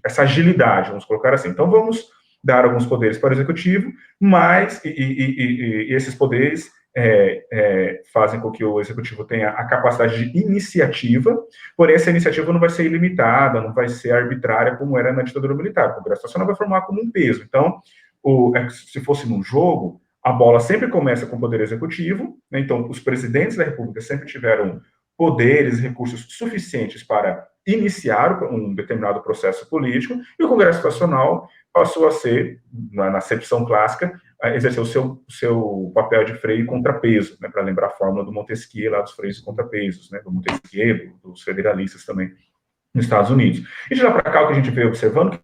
essa agilidade, vamos colocar assim. Então, vamos dar alguns poderes para o Executivo, mas esses poderes fazem com que o Executivo tenha a capacidade de iniciativa, porém essa iniciativa não vai ser ilimitada, não vai ser arbitrária como era na ditadura militar. O Congresso Nacional vai formar como um peso. Então, se fosse num jogo, a bola sempre começa com o Poder Executivo, né? Então os presidentes da República sempre tiveram poderes e recursos suficientes para iniciar um determinado processo político, e o Congresso Nacional passou a ser, na acepção clássica, exercer o seu papel de freio e contrapeso, né, para lembrar a fórmula do Montesquieu, lá dos freios e contrapesos, né, do Montesquieu, dos federalistas também, nos Estados Unidos. E de lá para cá, o que a gente veio observando, que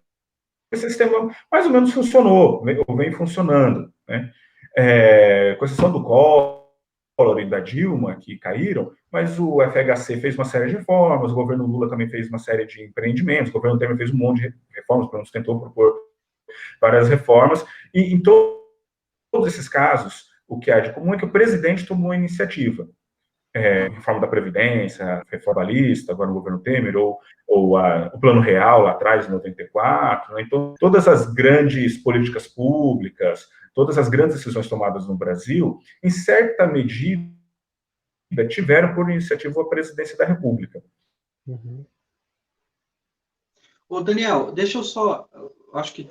esse sistema mais ou menos funcionou, ou vem funcionando, né, com exceção do Collor e da Dilma, que caíram, mas o FHC fez uma série de reformas, o governo Lula também fez uma série de empreendimentos, o governo Temer fez um monte de reformas, pelo menos tentou propor várias reformas, e em todos esses casos, o que há de comum é que o presidente tomou a iniciativa. Reforma da Previdência, reforma trabalhista, agora no governo Temer, ou o Plano Real, lá atrás, em 94, né? Então, todas as grandes políticas públicas, todas as grandes decisões tomadas no Brasil, em certa medida, tiveram por iniciativa a presidência da República. Uhum. Ô, Daniel, deixa eu só, acho que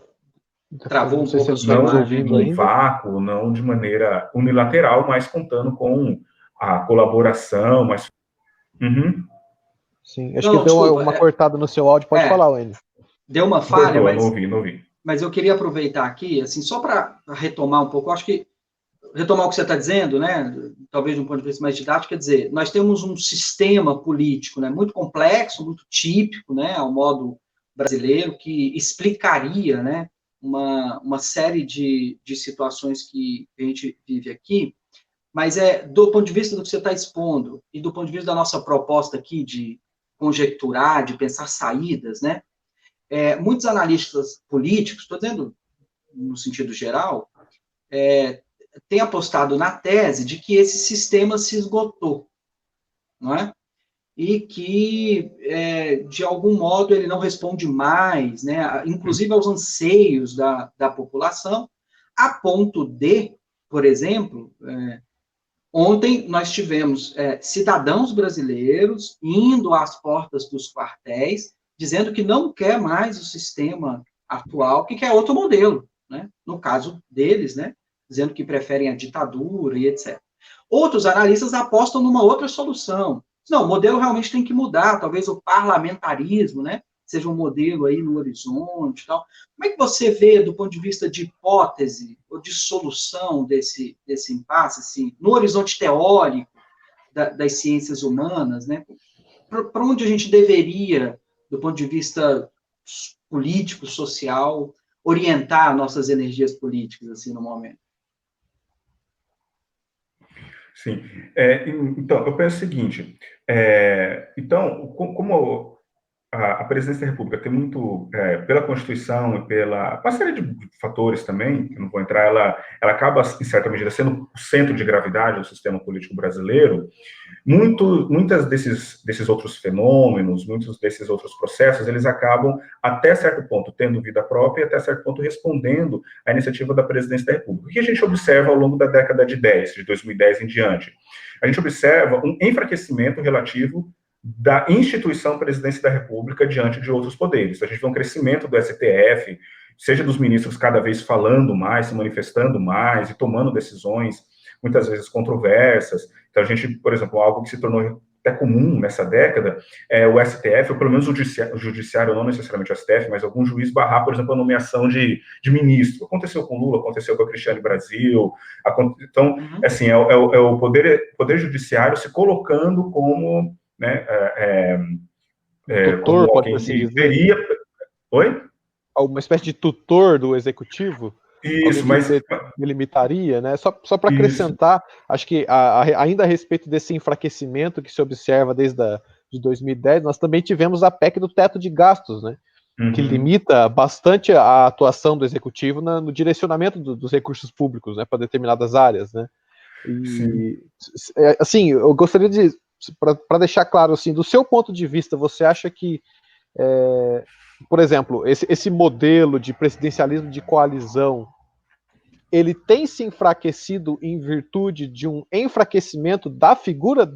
travou um Não sei pouco a se sua ele está nos imagem ouvindo aqui. Num vácuo, não de maneira unilateral, mas contando com a colaboração, mas... Uhum. Sim, acho Não, que deu desculpa, uma cortada no seu áudio, pode falar, Wendy. Deu uma falha, Cortou, não ouvi. Mas eu queria aproveitar aqui, assim, só para retomar um pouco, eu acho que retomar o que você está dizendo, né, talvez de um ponto de vista mais didático, quer dizer, nós temos um sistema político, né, muito complexo, muito típico, né, ao modo brasileiro, que explicaria, né, uma série de situações que a gente vive aqui, mas do ponto de vista do que você está expondo e do ponto de vista da nossa proposta aqui de conjecturar, de pensar saídas, né, muitos analistas políticos, estou dizendo no sentido geral, têm apostado na tese de que esse sistema se esgotou, não é? E que, de algum modo, ele não responde mais, né, inclusive aos anseios da população, a ponto de, por exemplo, ontem nós tivemos cidadãos brasileiros indo às portas dos quartéis, dizendo que não quer mais o sistema atual, que quer outro modelo, né? No caso deles, né? Dizendo que preferem a ditadura e etc. Outros analistas apostam numa outra solução. Não, o modelo realmente tem que mudar, talvez o parlamentarismo, né? seja um modelo aí no horizonte e tal. Como é que você vê, do ponto de vista de hipótese ou de solução desse impasse, assim, no horizonte teórico das ciências humanas, né? Para onde a gente deveria, do ponto de vista político, social, orientar nossas energias políticas, assim, no momento? Sim. Então, eu penso o seguinte, então, como a presidência da República tem muito, pela Constituição e pela uma série de fatores também, que eu não vou entrar, ela acaba, em certa medida, sendo o centro de gravidade do sistema político brasileiro. Muitas desses outros fenômenos, muitos desses outros processos, eles acabam, até certo ponto, tendo vida própria e, até certo ponto, respondendo à iniciativa da presidência da República. O que a gente observa ao longo da década de 2010 em diante? A gente observa um enfraquecimento relativo da instituição presidência da República diante de outros poderes. A gente vê um crescimento do STF, seja dos ministros cada vez falando mais, se manifestando mais e tomando decisões, muitas vezes controversas. Então, a gente, por exemplo, algo que se tornou até comum nessa década, o STF, ou pelo menos o judiciário, não necessariamente o STF, mas algum juiz barrar, por exemplo, a nomeação de ministro. Aconteceu com Lula, aconteceu com a Cristiane Brasil. Então, assim, é o poder judiciário se colocando como, né, tutor, como pode alguém assim que dizer. teria... Oi? Uma espécie de tutor do executivo? Isso, alguém que delimitaria, né? Só para acrescentar, acho que ainda a respeito desse enfraquecimento que se observa de 2010, nós também tivemos a PEC do teto de gastos, né? Que limita bastante a atuação do executivo no direcionamento dos recursos públicos, né, para determinadas áreas, né? E assim, eu gostaria de, para deixar claro, assim, do seu ponto de vista, você acha que por exemplo, esse modelo de presidencialismo de coalizão, ele tem se enfraquecido em virtude de um enfraquecimento da figura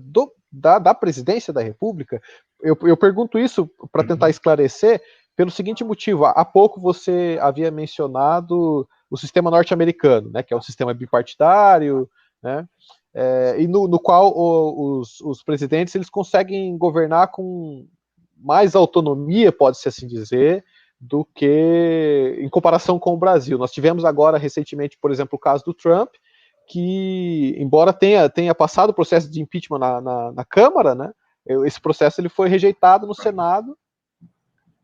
da presidência da República? Eu pergunto isso para tentar esclarecer pelo seguinte motivo. Há pouco você havia mencionado o sistema norte-americano, né, que é um sistema bipartidário, né, e no qual os presidentes eles conseguem governar com mais autonomia, pode-se assim dizer, do que em comparação com o Brasil. Nós tivemos agora, recentemente, por exemplo, o caso do Trump, que, embora tenha passado o processo de impeachment na Câmara, né, esse processo ele foi rejeitado no Senado,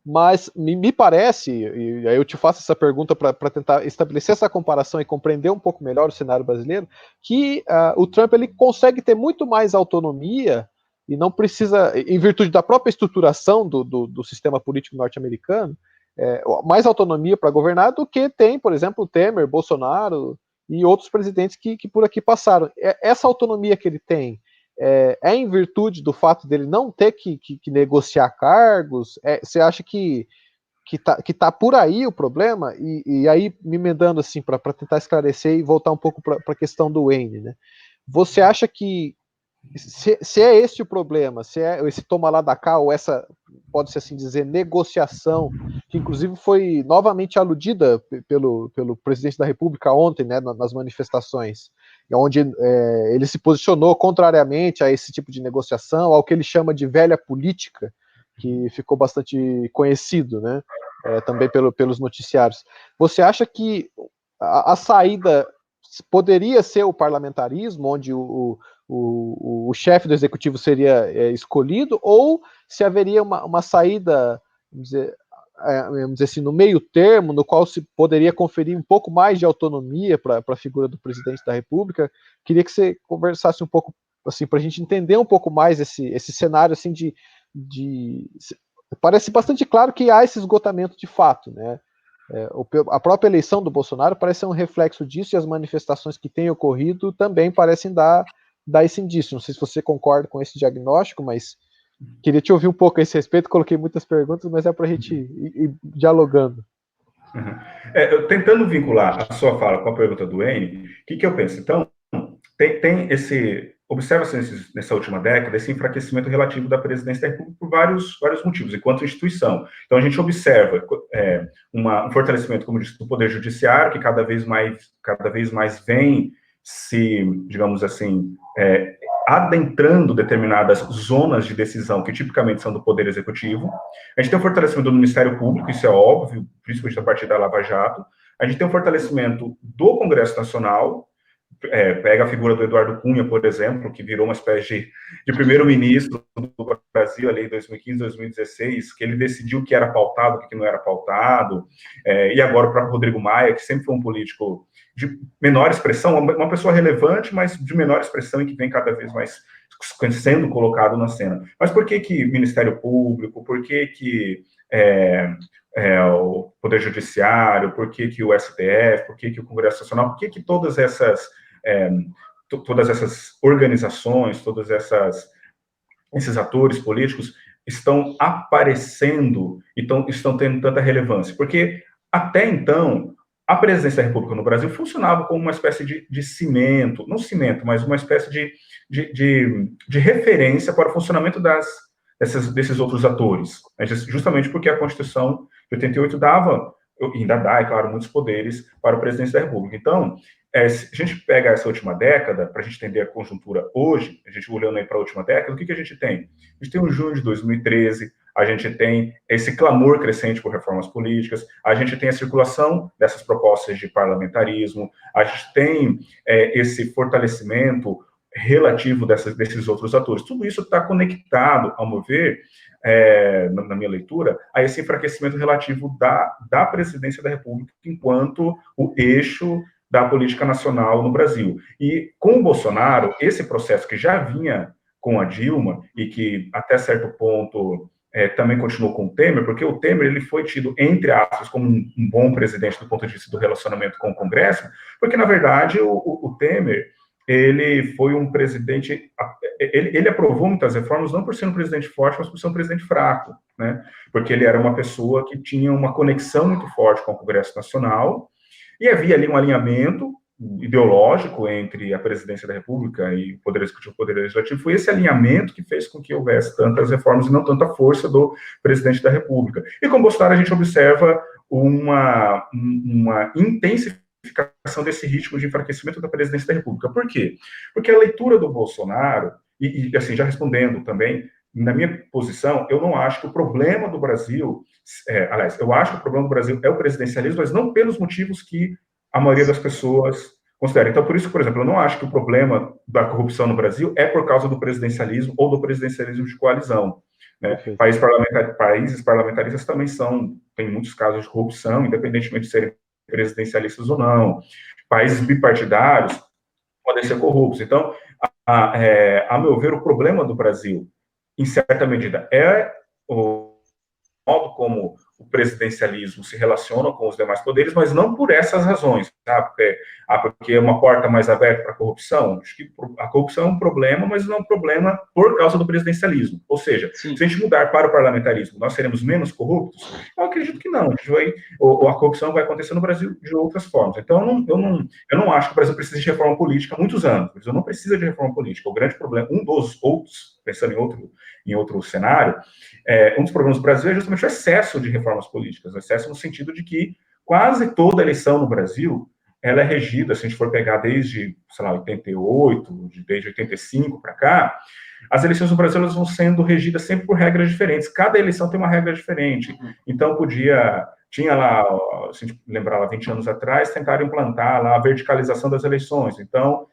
mas me parece, e aí eu te faço essa pergunta para tentar estabelecer essa comparação e compreender um pouco melhor o cenário brasileiro, que o Trump ele consegue ter muito mais autonomia e não precisa, em virtude da própria estruturação do sistema político norte-americano, mais autonomia para governar do que tem, por exemplo, Temer, Bolsonaro e outros presidentes que por aqui passaram. Essa autonomia que ele tem em virtude do fato dele não ter que negociar cargos? Você acha que tá por aí o problema? E aí, me emendando assim, para tentar esclarecer e voltar um pouco para a questão do Wayne, né? Você acha que se é esse o problema, se é esse toma lá da cá, ou essa, pode-se assim dizer, negociação, que inclusive foi novamente aludida pelo presidente da República ontem, né, nas manifestações, onde ele se posicionou contrariamente a esse tipo de negociação, ao que ele chama de velha política, que ficou bastante conhecido, né, também pelos noticiários. Você acha que a saída poderia ser o parlamentarismo, onde o chefe do executivo seria escolhido, ou se haveria uma saída, vamos dizer assim, no meio termo, no qual se poderia conferir um pouco mais de autonomia para a figura do presidente da República? Queria que você conversasse um pouco, assim, para a gente entender um pouco mais esse cenário, assim, parece bastante claro que há esse esgotamento de fato, né? A própria eleição do Bolsonaro parece ser um reflexo disso, e as manifestações que têm ocorrido também parecem dar esse indício. Não sei se você concorda com esse diagnóstico, mas queria te ouvir um pouco a esse respeito. Coloquei muitas perguntas, mas é para a gente ir dialogando. Tentando vincular a sua fala com a pergunta do N, o que eu penso? Então, tem observa-se nessa última década esse enfraquecimento relativo da presidência da República por vários motivos, enquanto instituição. Então, a gente observa um fortalecimento, como disse, do Poder Judiciário, que cada vez mais vem se, digamos assim, adentrando determinadas zonas de decisão que tipicamente são do Poder Executivo. A gente tem um fortalecimento do Ministério Público, isso é óbvio, principalmente a partir da Lava Jato. A gente tem um fortalecimento do Congresso Nacional, pega a figura do Eduardo Cunha, por exemplo, que virou uma espécie de primeiro-ministro do Brasil ali em 2015, 2016, que ele decidiu o que era pautado, o que não era pautado, e agora o próprio Rodrigo Maia, que sempre foi um político de menor expressão, uma pessoa relevante, mas de menor expressão e que vem cada vez mais sendo colocado na cena. Mas por que Ministério Público, por que o Poder Judiciário, por que o STF, por que o Congresso Nacional, por que todas essas organizações, todos esses atores políticos estão aparecendo e estão tendo tanta relevância? Porque, até então, a presidência da República no Brasil funcionava como uma espécie de cimento, não cimento, mas uma espécie de referência para o funcionamento desses outros atores, justamente porque a Constituição de 88 dava, ainda dá, é claro, muitos poderes para o presidente da República. Então, se a gente pega essa última década, para a gente entender a conjuntura hoje, a gente olhando aí para a última década, o que a gente tem? A gente tem o junho de 2013, a gente tem esse clamor crescente por reformas políticas, a gente tem a circulação dessas propostas de parlamentarismo, a gente tem esse fortalecimento relativo desses outros atores. Tudo isso está conectado, ao meu ver, na minha leitura, a esse enfraquecimento relativo da presidência da República enquanto o eixo da política nacional no Brasil. E com o Bolsonaro, esse processo que já vinha com a Dilma e que até certo ponto também continuou com o Temer, porque o Temer ele foi tido, entre aspas, como um bom presidente do ponto de vista do relacionamento com o Congresso, porque, na verdade, o Temer ele foi um presidente, ele aprovou muitas reformas não por ser um presidente forte, mas por ser um presidente fraco, né? Porque ele era uma pessoa que tinha uma conexão muito forte com o Congresso Nacional, e havia ali um alinhamento ideológico entre a presidência da República e o Poder Executivo e o Poder Legislativo. Foi esse alinhamento que fez com que houvesse tantas reformas e não tanta força do presidente da República. E com Bolsonaro a gente observa uma intensificação desse ritmo de enfraquecimento da presidência da República. Por quê? Porque a leitura do Bolsonaro, e assim, já respondendo também, na minha posição, eu não acho que o problema do Brasil, aliás, eu acho que o problema do Brasil é o presidencialismo, mas não pelos motivos que a maioria das pessoas considera. Então, por isso, por exemplo, eu não acho que o problema da corrupção no Brasil é por causa do presidencialismo ou do presidencialismo de coalizão, né? Países parlamentaristas também tem muitos casos de corrupção, independentemente de serem presidencialistas ou não. Países bipartidários podem ser corruptos. Então, a meu ver, o problema do Brasil, em certa medida, é o modo como o presidencialismo se relaciona com os demais poderes, mas não por essas razões, tá? Porque é uma porta mais aberta para a corrupção. Acho que a corrupção é um problema, mas não é um problema por causa do presidencialismo. Ou seja, sim, se a gente mudar para o parlamentarismo, nós seremos menos corruptos? Eu acredito que não. A corrupção vai acontecer no Brasil de outras formas. Então, eu não acho que o Brasil precisa de reforma política há muitos anos. O Brasil não precisa de reforma política. O grande problema, um dos outros, pensando em outro cenário, um dos problemas do Brasil é justamente o excesso de reformas políticas, o excesso no sentido de que quase toda eleição no Brasil, ela é regida, se a gente for pegar desde, sei lá, 88, desde 85 para cá, as eleições no Brasil elas vão sendo regidas sempre por regras diferentes, cada eleição tem uma regra diferente, então tinha lá, se a gente lembrar lá 20 anos atrás, tentaram implantar lá a verticalização das eleições, então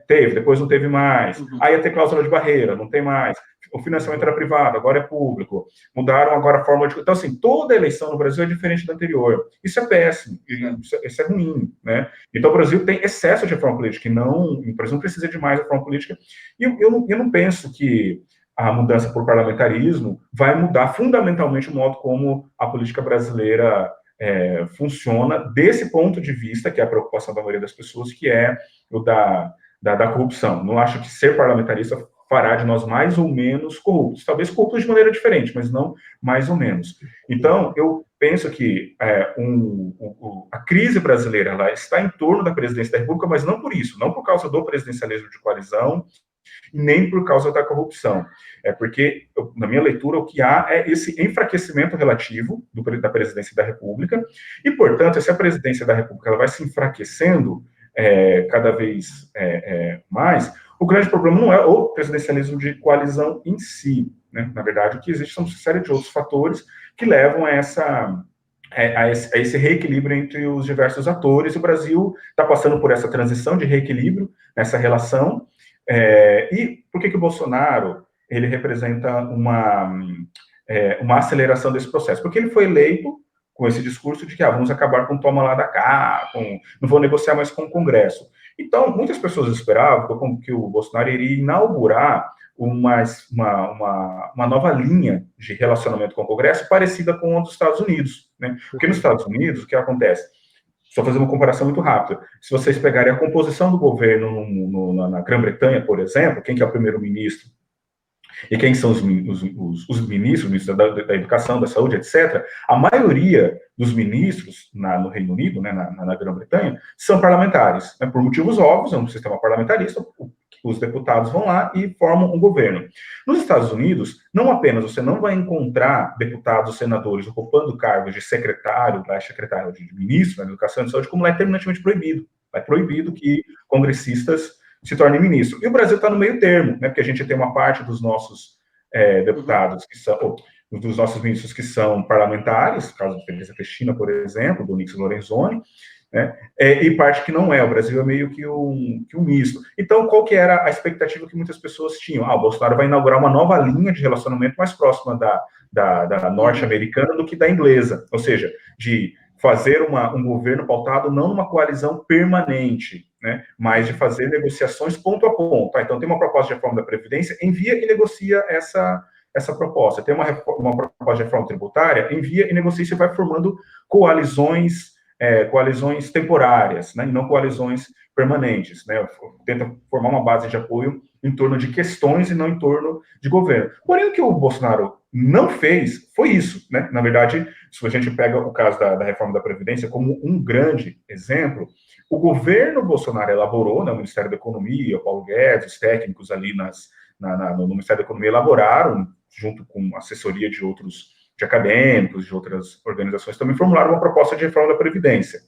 depois não teve mais, aí ia ter cláusula de barreira, não tem mais, o financiamento era privado, agora é público, mudaram agora a forma de... Então, assim, toda eleição no Brasil é diferente da anterior. Isso é péssimo, isso é ruim, né? Então, o Brasil tem excesso de reforma política, o Brasil não precisa de mais reforma política, e eu não penso que a mudança por parlamentarismo vai mudar fundamentalmente o modo como a política brasileira funciona desse ponto de vista, que é a preocupação da maioria das pessoas, que é o da corrupção. Não acho que ser parlamentarista fará de nós mais ou menos corruptos. Talvez corruptos de maneira diferente, mas não mais ou menos. Então, eu penso que a crise brasileira ela está em torno da presidência da República, mas não por isso, não por causa do presidencialismo de coalizão, nem por causa da corrupção. Porque, na minha leitura, o que há é esse enfraquecimento relativo da presidência da República, e, portanto, se a presidência da República ela vai se enfraquecendo cada vez mais, o grande problema não é o presidencialismo de coalizão em si, né? Na verdade, o que existe são uma série de outros fatores que levam a esse reequilíbrio entre os diversos atores. O Brasil está passando por essa transição de reequilíbrio nessa relação. E por que o Bolsonaro ele representa uma aceleração desse processo? Porque ele foi eleito com esse discurso de que vamos acabar com toma lá da cá, não vou negociar mais com o Congresso. Então, muitas pessoas esperavam que o Bolsonaro iria inaugurar uma nova linha de relacionamento com o Congresso parecida com a dos Estados Unidos, né? Porque nos Estados Unidos, o que acontece? Só fazer uma comparação muito rápida. Se vocês pegarem a composição do governo na Grã-Bretanha, por exemplo, quem que é o primeiro-ministro e quem são os ministros da Educação, da Saúde, etc., a maioria dos ministros no Reino Unido, né, na Grã-Bretanha, são parlamentares, né, por motivos óbvios, é um sistema parlamentarista, os deputados vão lá e formam um governo. Nos Estados Unidos, não apenas você não vai encontrar deputados, senadores ocupando cargos de secretário de ministro na Educação e Saúde, como lá é terminantemente proibido. É proibido que congressistas se tornem ministro. E o Brasil está no meio termo, né, porque a gente tem uma parte dos nossos deputados dos nossos ministros que são parlamentares, caso da Teresa Cristina, por exemplo, do Nix Lorenzoni, né, e parte que não é. O Brasil é meio que um misto. Então, qual que era a expectativa que muitas pessoas tinham? O Bolsonaro vai inaugurar uma nova linha de relacionamento mais próxima da norte-americana do que da inglesa, ou seja, de fazer um governo pautado não numa coalizão permanente, né, mas de fazer negociações ponto a ponto. Então, tem uma proposta de reforma da Previdência, envia e negocia essa proposta. Tem uma proposta de reforma tributária, envia e negocia, e você vai formando coalizões temporárias, né, e não coalizões permanentes, né, tenta formar uma base de apoio em torno de questões e não em torno de governo. Porém, o que o Bolsonaro não fez foi isso, né? Na verdade, se a gente pega o caso da reforma da Previdência como um grande exemplo, o governo Bolsonaro elaborou, né, o Ministério da Economia, o Paulo Guedes, os técnicos ali no Ministério da Economia elaboraram, junto com assessoria de acadêmicos, de outras organizações, também formularam uma proposta de reforma da Previdência.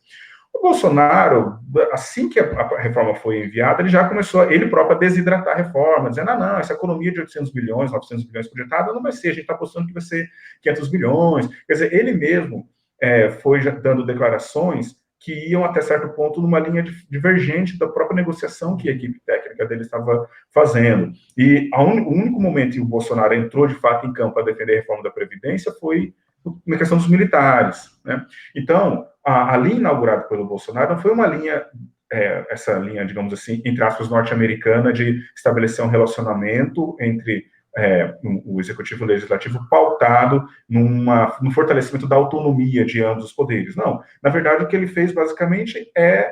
O Bolsonaro, assim que a reforma foi enviada, ele já começou, ele próprio, a desidratar a reforma, dizendo, não, essa economia de 800 bilhões, 900 bilhões projetada, não vai ser, a gente está apostando que vai ser 500 bilhões. Quer dizer, ele mesmo foi já dando declarações que iam até certo ponto numa linha divergente da própria negociação que a equipe técnica dele estava fazendo. E o único momento em que o Bolsonaro entrou, de fato, em campo para defender a reforma da Previdência foi na questão dos militares, né? Então, a linha inaugurada pelo Bolsonaro não foi uma linha, essa linha, digamos assim, entre aspas, norte-americana, de estabelecer um relacionamento entre o executivo e o legislativo pautado no fortalecimento da autonomia de ambos os poderes. Não, na verdade, o que ele fez, basicamente, e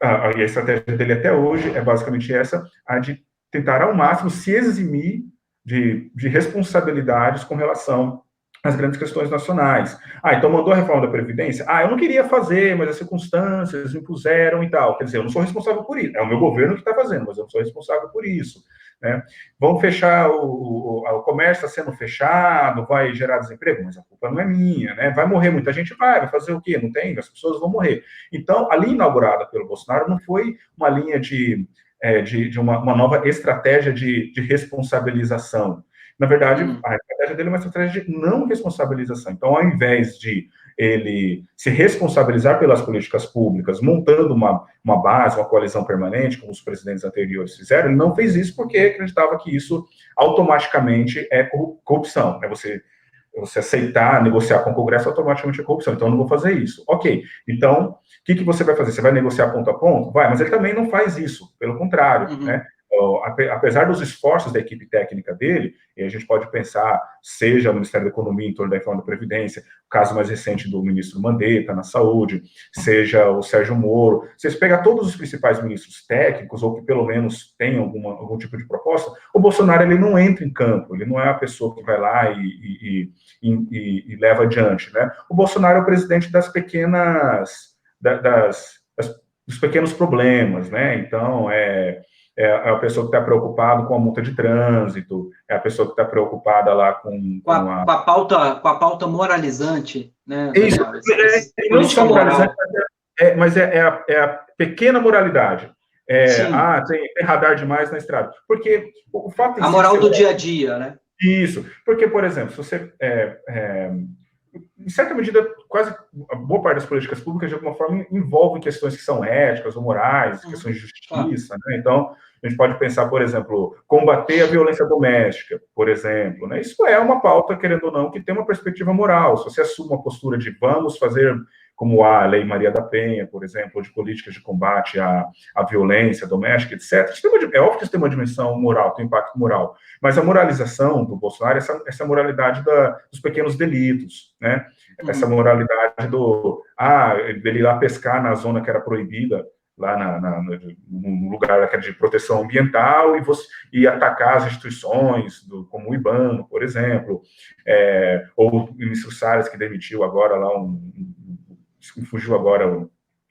a estratégia dele até hoje é basicamente essa, a de tentar, ao máximo, se eximir de responsabilidades com relação às grandes questões nacionais. Então mandou a reforma da Previdência? Eu não queria fazer, mas as circunstâncias impuseram e tal. Quer dizer, eu não sou responsável por isso. É o meu governo que está fazendo, mas eu não sou responsável por isso, né? Vamos fechar, o comércio está sendo fechado, vai gerar desemprego, mas a culpa não é minha, né? Vai morrer muita gente? Vai fazer o quê? Não tem? As pessoas vão morrer. Então, a linha inaugurada pelo Bolsonaro não foi uma linha de uma nova estratégia de responsabilização. Na verdade, a estratégia dele é uma estratégia de não responsabilização. Então, ao invés de ele se responsabilizar pelas políticas públicas, montando uma base, uma coalizão permanente, como os presidentes anteriores fizeram, ele não fez isso porque acreditava que isso automaticamente é corrupção. Né? Você aceitar negociar com o Congresso automaticamente é corrupção. Então, eu não vou fazer isso. Ok. Então, o que você vai fazer? Você vai negociar ponto a ponto? Vai, mas ele também não faz isso. Pelo contrário, né? Apesar dos esforços da equipe técnica dele, e a gente pode pensar, seja o Ministério da Economia em torno da reforma da Previdência, o caso mais recente do ministro Mandetta na saúde, seja o Sérgio Moro, vocês pegam todos os principais ministros técnicos, ou que pelo menos tenham algum tipo de proposta, o Bolsonaro ele não entra em campo, ele não é a pessoa que vai lá e leva adiante, né? O Bolsonaro é o presidente das pequenas, dos pequenos problemas, né? Então, é a pessoa que está preocupada com a multa de trânsito, é a pessoa que está preocupada lá com a pauta moralizante, né? Isso, não só moralizante, mas é a pequena moralidade. Tem radar demais na estrada. Porque o fato a moral do dia a dia, né? Isso. Porque, por exemplo, se você... em certa medida, quase a boa parte das políticas públicas, de alguma forma, envolvem questões que são éticas ou morais, questões de justiça, né? Então, a gente pode pensar, por exemplo, combater a violência doméstica, por exemplo, né? Isso é uma pauta, querendo ou não, que tem uma perspectiva moral. Se você assume uma postura de vamos fazer como a Lei Maria da Penha, por exemplo, de políticas de combate à violência doméstica, etc. É óbvio que isso tem uma dimensão moral, tem um impacto moral, mas a moralização do Bolsonaro, essa moralidade dos pequenos delitos, né? Essa moralidade dele ir lá pescar na zona que era proibida, lá no lugar de proteção ambiental, e atacar as instituições, como o IBAMA, por exemplo, ou o ministro Salles, que demitiu agora lá fugiu agora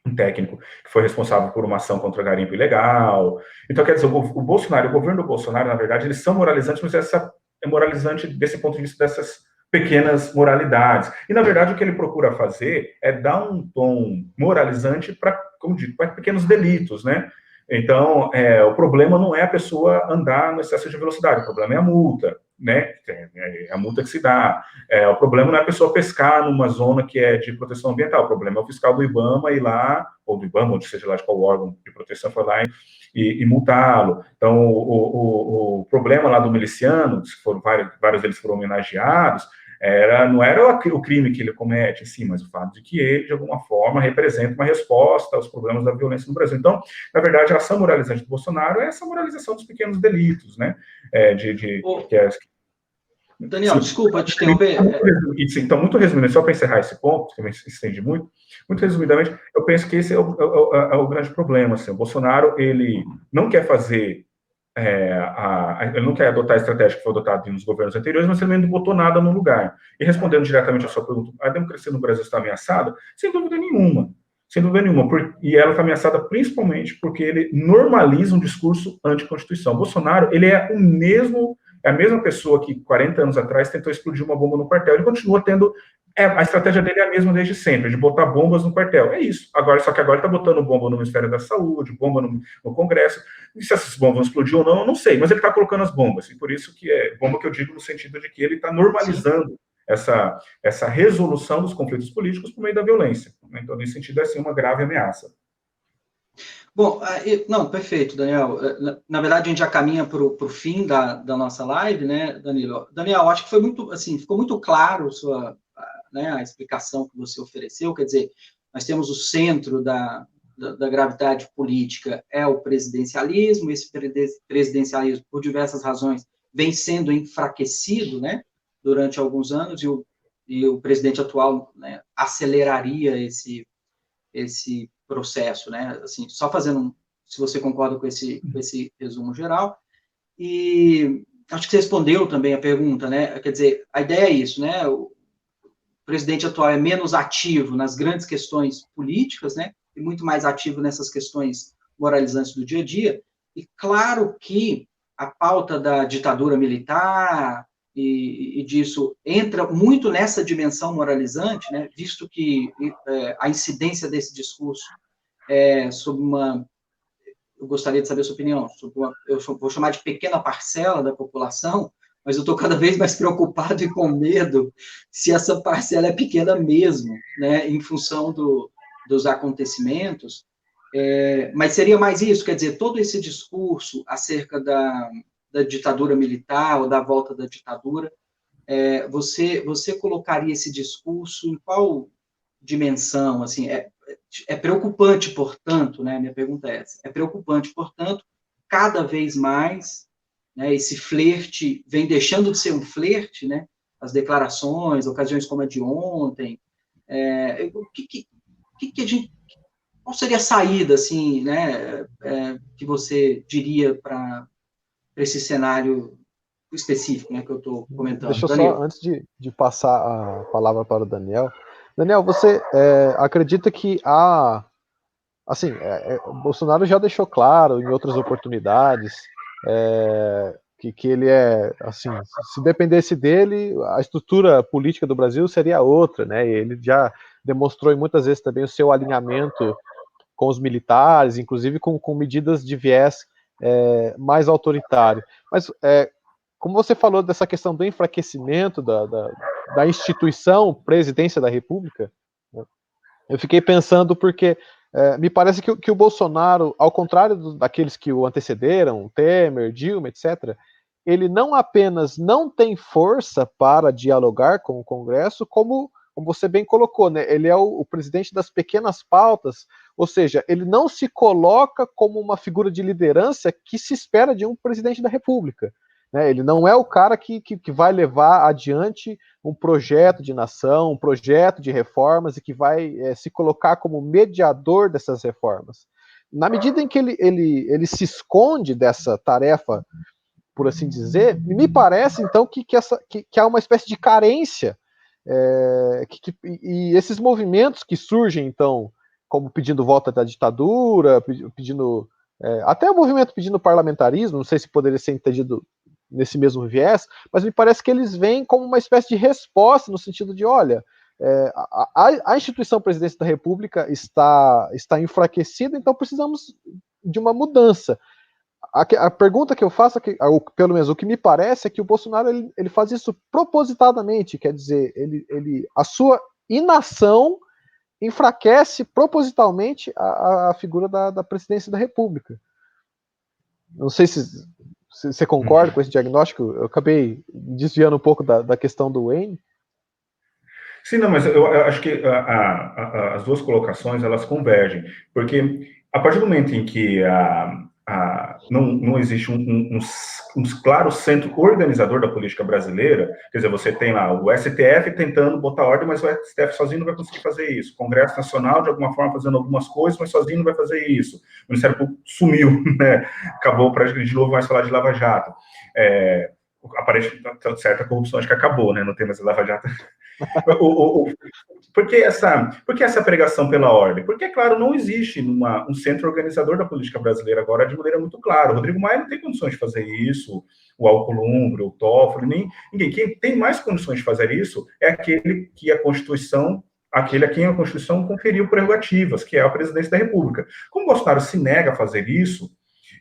um técnico que foi responsável por uma ação contra garimpo ilegal. Então, quer dizer, o Bolsonaro, o governo do Bolsonaro, na verdade, eles são moralizantes, mas essa é moralizante desse ponto de vista dessas pequenas moralidades. E, na verdade, o que ele procura fazer é dar um tom moralizante para, como digo, para pequenos delitos, né? Então, o problema não é a pessoa andar no excesso de velocidade, o problema é a multa, né? É a multa que se dá. O problema não é a pessoa pescar numa zona que é de proteção ambiental, o problema é o fiscal do IBAMA ir lá, ou do IBAMA, ou seja lá de qual órgão de proteção foi lá e multá-lo. Então, o problema lá do miliciano, vários deles foram homenageados, não era o crime que ele comete, sim, mas o fato de que ele, de alguma forma, representa uma resposta aos problemas da violência no Brasil. Então, na verdade, a ação moralizante do Bolsonaro é essa moralização dos pequenos delitos, né? Daniel, sim, desculpa te interromper. Então, muito resumindo, só para encerrar esse ponto, que eu me estendi muito resumidamente, eu penso que esse é o grande problema. Assim, o Bolsonaro, ele não quer fazer... ele não quer adotar a estratégia que foi adotada nos governos anteriores, mas ele não botou nada no lugar. E respondendo diretamente à sua pergunta, a democracia no Brasil está ameaçada? Sem dúvida nenhuma. Sem dúvida nenhuma. E ela está ameaçada principalmente porque ele normaliza um discurso anticonstituição. Bolsonaro, ele é a mesma pessoa que 40 anos atrás tentou explodir uma bomba no quartel. Ele continua tendo... a estratégia dele é a mesma desde sempre, de botar bombas no quartel. É isso. Só que agora está botando bomba no Ministério da Saúde, bomba no Congresso. E se essas bombas vão explodir ou não, eu não sei. Mas ele está colocando as bombas. E por isso que é bomba que eu digo no sentido de que ele está normalizando essa resolução dos conflitos políticos por meio da violência. Então, nesse sentido, é assim, uma grave ameaça. Bom, não, perfeito, Daniel. Na verdade, a gente já caminha para o fim da nossa live, né, Danilo? Daniel, acho que foi muito, assim, ficou muito claro a explicação que você ofereceu. Quer dizer, nós temos o centro da gravidade política é o presidencialismo. Esse presidencialismo, por diversas razões, vem sendo enfraquecido, né, durante alguns anos, e o presidente atual, né, aceleraria esse processo, né? Assim, só fazendo, se você concorda com esse resumo geral. E acho que você respondeu também a pergunta, né? Quer dizer, a ideia é isso, né? O presidente atual é menos ativo nas grandes questões políticas, né? E muito mais ativo nessas questões moralizantes do dia a dia. E claro que a pauta da ditadura militar e disso entra muito nessa dimensão moralizante, né, visto que a incidência desse discurso sobre eu gostaria de saber a sua opinião, eu vou chamar de pequena parcela da população, mas eu estou cada vez mais preocupado e com medo se essa parcela é pequena mesmo, né, em função dos acontecimentos, mas seria mais isso, quer dizer, todo esse discurso acerca da ditadura militar ou da volta da ditadura, você colocaria esse discurso em qual dimensão? Assim, é preocupante, portanto, né? Minha pergunta é essa. É preocupante, portanto, cada vez mais, né? Esse flerte vem deixando de ser um flerte, né? As declarações, ocasiões como a de ontem. Qual seria a saída, assim, né? Que você diria para esse cenário específico, né, que eu estou comentando. Deixa eu só, antes de passar a palavra para o Daniel, você acredita que Bolsonaro já deixou claro em outras oportunidades que ele assim, se dependesse dele, a estrutura política do Brasil seria outra, né? Ele já demonstrou muitas vezes também o seu alinhamento com os militares, inclusive com medidas de viés mais autoritário. Mas, como você falou dessa questão do enfraquecimento da instituição Presidência da República, né, eu fiquei pensando porque me parece que o Bolsonaro, ao contrário daqueles que o antecederam, Temer, Dilma, etc., ele não apenas não tem força para dialogar com o Congresso, como você bem colocou, né? Ele é o presidente das pequenas pautas, ou seja, ele não se coloca como uma figura de liderança que se espera de um presidente da República. Né? Ele não é o cara que vai levar adiante um projeto de nação, um projeto de reformas e que vai se colocar como mediador dessas reformas. Na medida em que ele se esconde dessa tarefa, por assim dizer, me parece, então, que há uma espécie de carência, e esses movimentos que surgem, então, como pedindo volta da ditadura, pedindo até o movimento pedindo parlamentarismo, não sei se poderia ser entendido nesse mesmo viés, mas me parece que eles vêm como uma espécie de resposta, no sentido de, olha, a instituição Presidência da República está enfraquecida, então precisamos de uma mudança. A pergunta que eu faço, pelo menos o que me parece, é que o Bolsonaro ele faz isso propositadamente, quer dizer, a sua inação enfraquece propositalmente a figura da Presidência da República. Não sei se você concorda com esse diagnóstico. Eu acabei desviando um pouco da questão do Wayne. Sim, não, mas eu acho que as duas colocações, elas convergem, porque a partir do momento em que não existe um claro centro organizador da política brasileira, quer dizer, você tem lá o STF tentando botar ordem, mas o STF sozinho não vai conseguir fazer isso. O Congresso Nacional, de alguma forma, fazendo algumas coisas, mas sozinho não vai fazer isso. O Ministério Público sumiu, né? Acabou praticamente de novo mais falar de Lava Jato. Aparentemente, certa corrupção, acho que acabou, né? Não tem mais Lava Jato. Por que essa pregação pela ordem? Porque, é claro, não existe um centro organizador da política brasileira agora de maneira muito clara. O Rodrigo Maia não tem condições de fazer isso, o Alcolumbre, o Toffoli, ninguém. Quem tem mais condições de fazer isso é aquele a quem a Constituição conferiu prerrogativas, que é a presidência da República. Como o Bolsonaro se nega a fazer isso,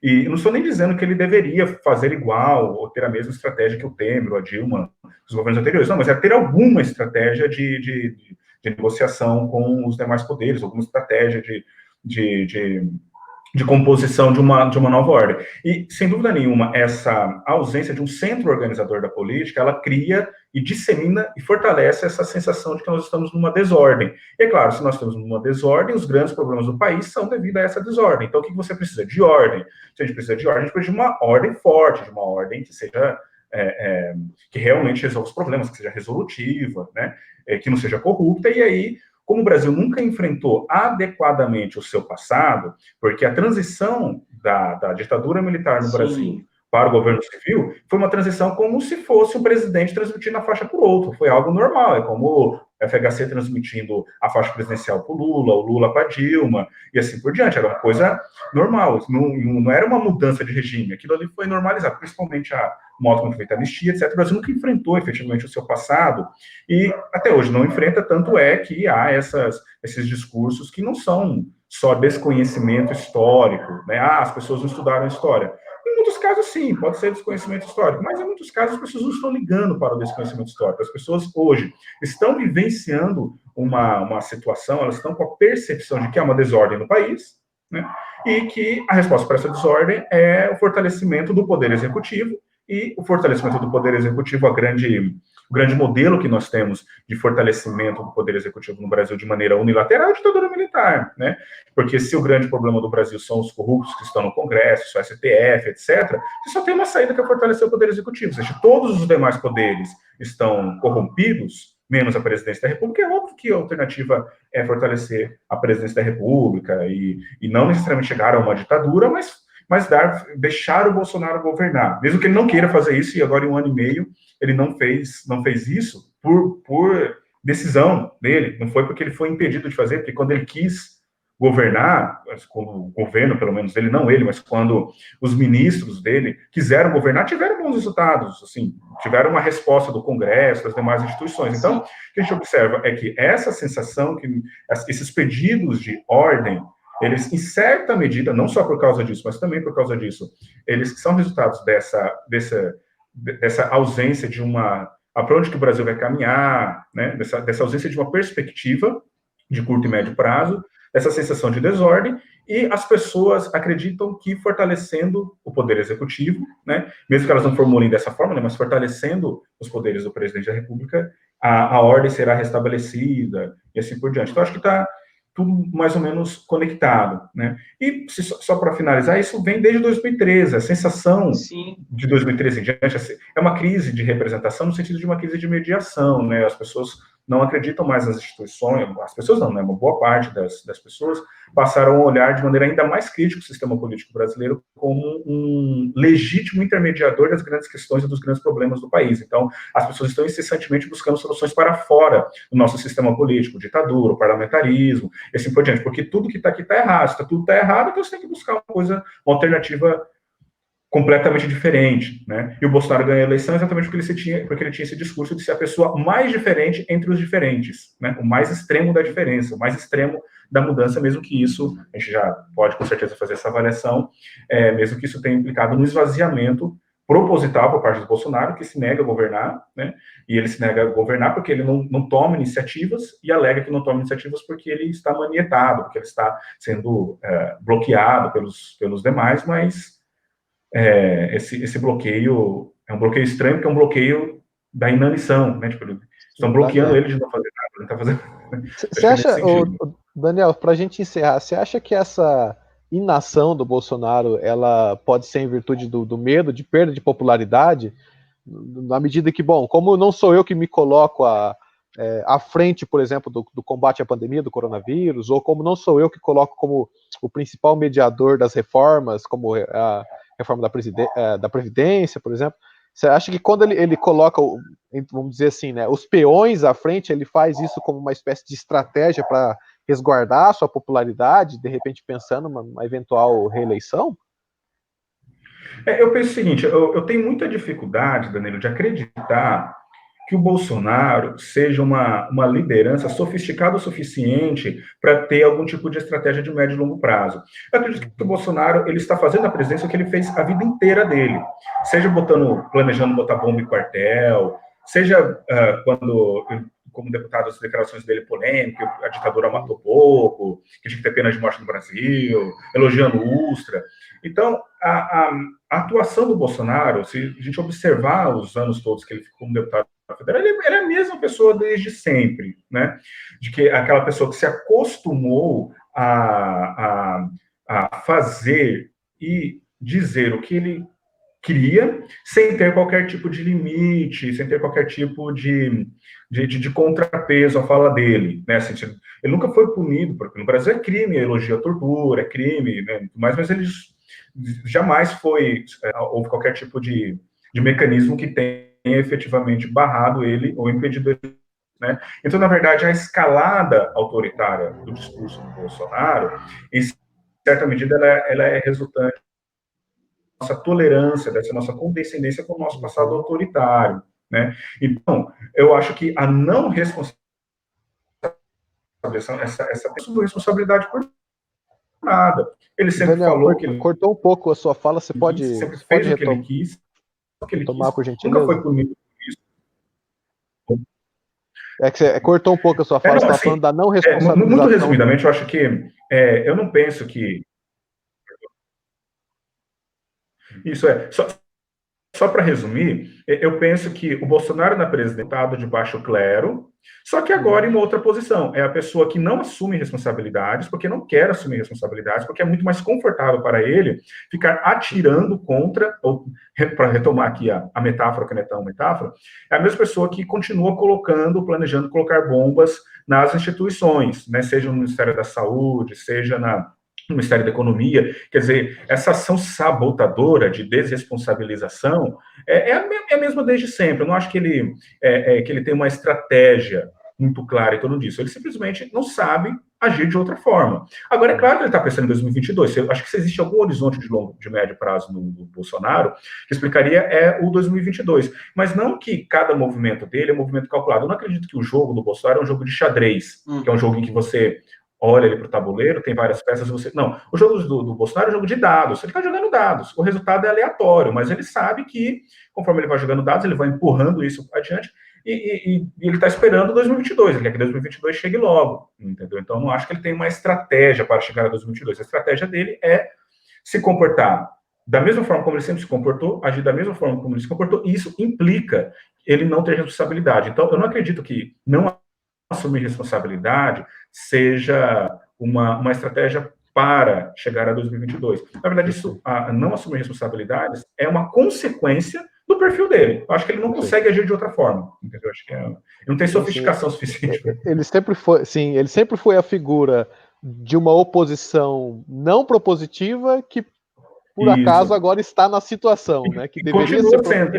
e não estou nem dizendo que ele deveria fazer igual ou ter a mesma estratégia que o Temer ou a Dilma, os governos anteriores, não, mas é ter alguma estratégia de negociação com os demais poderes, alguma estratégia de composição de uma nova ordem. E, sem dúvida nenhuma, essa ausência de um centro organizador da política, ela cria e dissemina e fortalece essa sensação de que nós estamos numa desordem. E, é claro, se nós estamos numa desordem, os grandes problemas do país são devido a essa desordem. Então, o que você precisa? De ordem. Se a gente precisa de ordem, a gente precisa de uma ordem forte, de uma ordem que seja que realmente resolva os problemas, que seja resolutiva, né? Que não seja corrupta, e aí, como o Brasil nunca enfrentou adequadamente o seu passado, porque a transição da ditadura militar no Brasil para o governo civil foi uma transição como se fosse um presidente transmitindo a faixa para o outro, foi algo normal, é como o FHC transmitindo a faixa presidencial para o Lula para a Dilma, e assim por diante, era uma coisa normal, não era uma mudança de regime, aquilo ali foi normalizado, principalmente a modo como foi feita a anistia, etc. O Brasil nunca enfrentou efetivamente o seu passado, e até hoje não enfrenta, tanto é que há esses discursos que não são só desconhecimento histórico, né? As pessoas não estudaram história. Em muitos casos, sim, pode ser desconhecimento histórico, mas em muitos casos as pessoas não estão ligando para o desconhecimento histórico. As pessoas hoje estão vivenciando uma situação, elas estão com a percepção de que há uma desordem no país, né? E que a resposta para essa desordem é o fortalecimento do poder executivo, e o fortalecimento do poder executivo, o grande modelo que nós temos de fortalecimento do poder executivo no Brasil de maneira unilateral é a ditadura militar, né? Porque se o grande problema do Brasil são os corruptos que estão no Congresso, o STF, etc., você só tem uma saída que é fortalecer o poder executivo. Ou seja, todos os demais poderes estão corrompidos, menos a presidência da República, é óbvio que a alternativa é fortalecer a presidência da República e não necessariamente chegar a uma ditadura, mas deixar o Bolsonaro governar, mesmo que ele não queira fazer isso, e agora em 1 ano e meio ele não fez isso por decisão dele, não foi porque ele foi impedido de fazer, porque quando ele quis governar, o governo, pelo menos ele, não ele, mas quando os ministros dele quiseram governar, tiveram bons resultados, assim, tiveram uma resposta do Congresso, das demais instituições. Então, o que a gente observa é que essa sensação, que esses pedidos de ordem, eles, em certa medida, não só por causa disso, mas também por causa disso, eles são resultados dessa ausência de para onde que o Brasil vai caminhar, né? Dessa ausência de uma perspectiva de curto e médio prazo, essa sensação de desordem, e as pessoas acreditam que fortalecendo o poder executivo, né, mesmo que elas não formulem dessa forma, né, mas fortalecendo os poderes do presidente da República, a ordem será restabelecida, e assim por diante. Então, acho que está tudo mais ou menos conectado, né? E só para finalizar, isso vem desde 2013, a sensação de 2013 em diante é uma crise de representação no sentido de uma crise de mediação, né? As pessoas não acreditam mais nas instituições, as pessoas não, né? Uma boa parte das pessoas passaram a olhar de maneira ainda mais crítica o sistema político brasileiro como um legítimo intermediador das grandes questões e dos grandes problemas do país. Então, as pessoas estão incessantemente buscando soluções para fora do nosso sistema político, ditadura, o parlamentarismo, e assim por diante, porque tudo que está aqui está errado. Se tudo está errado, então você tem que buscar uma alternativa completamente diferente, né? E o Bolsonaro ganhou a eleição exatamente porque ele tinha esse discurso de ser a pessoa mais diferente entre os diferentes, né? O mais extremo da diferença, o mais extremo da mudança, mesmo que isso, a gente já pode com certeza fazer essa avaliação, mesmo que isso tenha implicado no esvaziamento proposital por parte do Bolsonaro, que se nega a governar, né? E ele se nega a governar porque ele não toma iniciativas e alega que não toma iniciativas porque ele está manietado, porque ele está sendo bloqueado pelos demais, mas esse bloqueio é um bloqueio estranho, porque é um bloqueio da inanição, né? Tipo, estão bloqueando ele de não fazer nada, ele está fazendo. Você acha, Daniel, para a gente encerrar, você acha que essa inação do Bolsonaro ela pode ser em virtude do medo de perda de popularidade, na medida que, bom, como não sou eu que me coloco à frente, por exemplo, do combate à pandemia do coronavírus, ou como não sou eu que coloco como o principal mediador das reformas, como a reforma da Previdência, por exemplo, você acha que quando ele coloca, vamos dizer assim, né, os peões à frente, ele faz isso como uma espécie de estratégia para resguardar a sua popularidade, de repente pensando numa eventual reeleição? Eu penso o seguinte, eu tenho muita dificuldade, Danilo, de acreditar que o Bolsonaro seja uma liderança sofisticada o suficiente para ter algum tipo de estratégia de médio e longo prazo. Eu acredito que o Bolsonaro ele está fazendo a presidência o que ele fez a vida inteira dele, seja planejando botar bomba em quartel, seja quando, como deputado, as declarações dele polêmicas, a ditadura matou pouco, que tinha que ter pena de morte no Brasil, elogiando o Ustra. Então, a atuação do Bolsonaro, se a gente observar os anos todos que ele ficou como deputado federal, ele é a mesma pessoa desde sempre, né? De que aquela pessoa que se acostumou a fazer e dizer o que ele queria, sem ter qualquer tipo de limite, sem ter qualquer tipo de contrapeso à fala dele, né? Assim, ele nunca foi punido, porque no Brasil é crime, elogia a tortura, é crime, né? Mas ele jamais houve qualquer tipo de mecanismo que tenha efetivamente barrado ele ou impedido ele, né? Então, na verdade, a escalada autoritária do discurso do Bolsonaro, em certa medida, ela é resultante da nossa tolerância, dessa nossa condescendência com o nosso passado autoritário, né? Então, eu acho que a não responsabilidade, essa responsabilidade por nada. Ele sempre Daniel, falou que ele cortou um pouco a sua fala, você pode sempre fez o que ele quis, tomar por gentileza? nunca foi punido por isso. É que você cortou um pouco a sua fala, você está falando da não responsabilização. Muito resumidamente, eu acho que eu não penso que isso só para resumir, eu penso que o Bolsonaro é apresentado de baixo clero, só que agora em uma outra posição. É a pessoa que não assume responsabilidades, porque não quer assumir responsabilidades, porque é muito mais confortável para ele ficar atirando contra, ou para retomar aqui a metáfora, que não é tão metáfora, é a mesma pessoa que continua planejando colocar bombas nas instituições, né? Seja no Ministério da Saúde, seja no Ministério da Economia. Quer dizer, essa ação sabotadora de desresponsabilização é a mesma desde sempre. Eu não acho que ele tem uma estratégia muito clara em torno disso. Ele simplesmente não sabe agir de outra forma. Agora, é claro que ele está pensando em 2022. Eu acho que se existe algum horizonte de médio prazo no Bolsonaro, que explicaria o 2022. Mas não que cada movimento dele é um movimento calculado. Eu não acredito que o jogo do Bolsonaro é um jogo de xadrez, que é um jogo em que você olha ali para o tabuleiro, tem várias peças, você... Não, o jogo do Bolsonaro é um jogo de dados, ele está jogando dados, o resultado é aleatório, mas ele sabe que, conforme ele vai jogando dados, ele vai empurrando isso adiante, e ele está esperando 2022, ele quer que 2022 chegue logo, entendeu? Então, eu não acho que ele tem uma estratégia para chegar a 2022, a estratégia dele é se comportar da mesma forma como ele sempre se comportou, agir da mesma forma como ele se comportou, e isso implica ele não ter responsabilidade. Então, eu não acredito que não assumir responsabilidade seja uma estratégia para chegar a 2022. Na verdade, isso, não assumir responsabilidades é uma consequência do perfil dele. Eu acho que ele não consegue agir de outra forma. Entendeu? Acho que ele não tem sofisticação suficiente. Ele sempre foi a figura de uma oposição não propositiva que, por acaso, agora está na situação, né? Que deveria ser.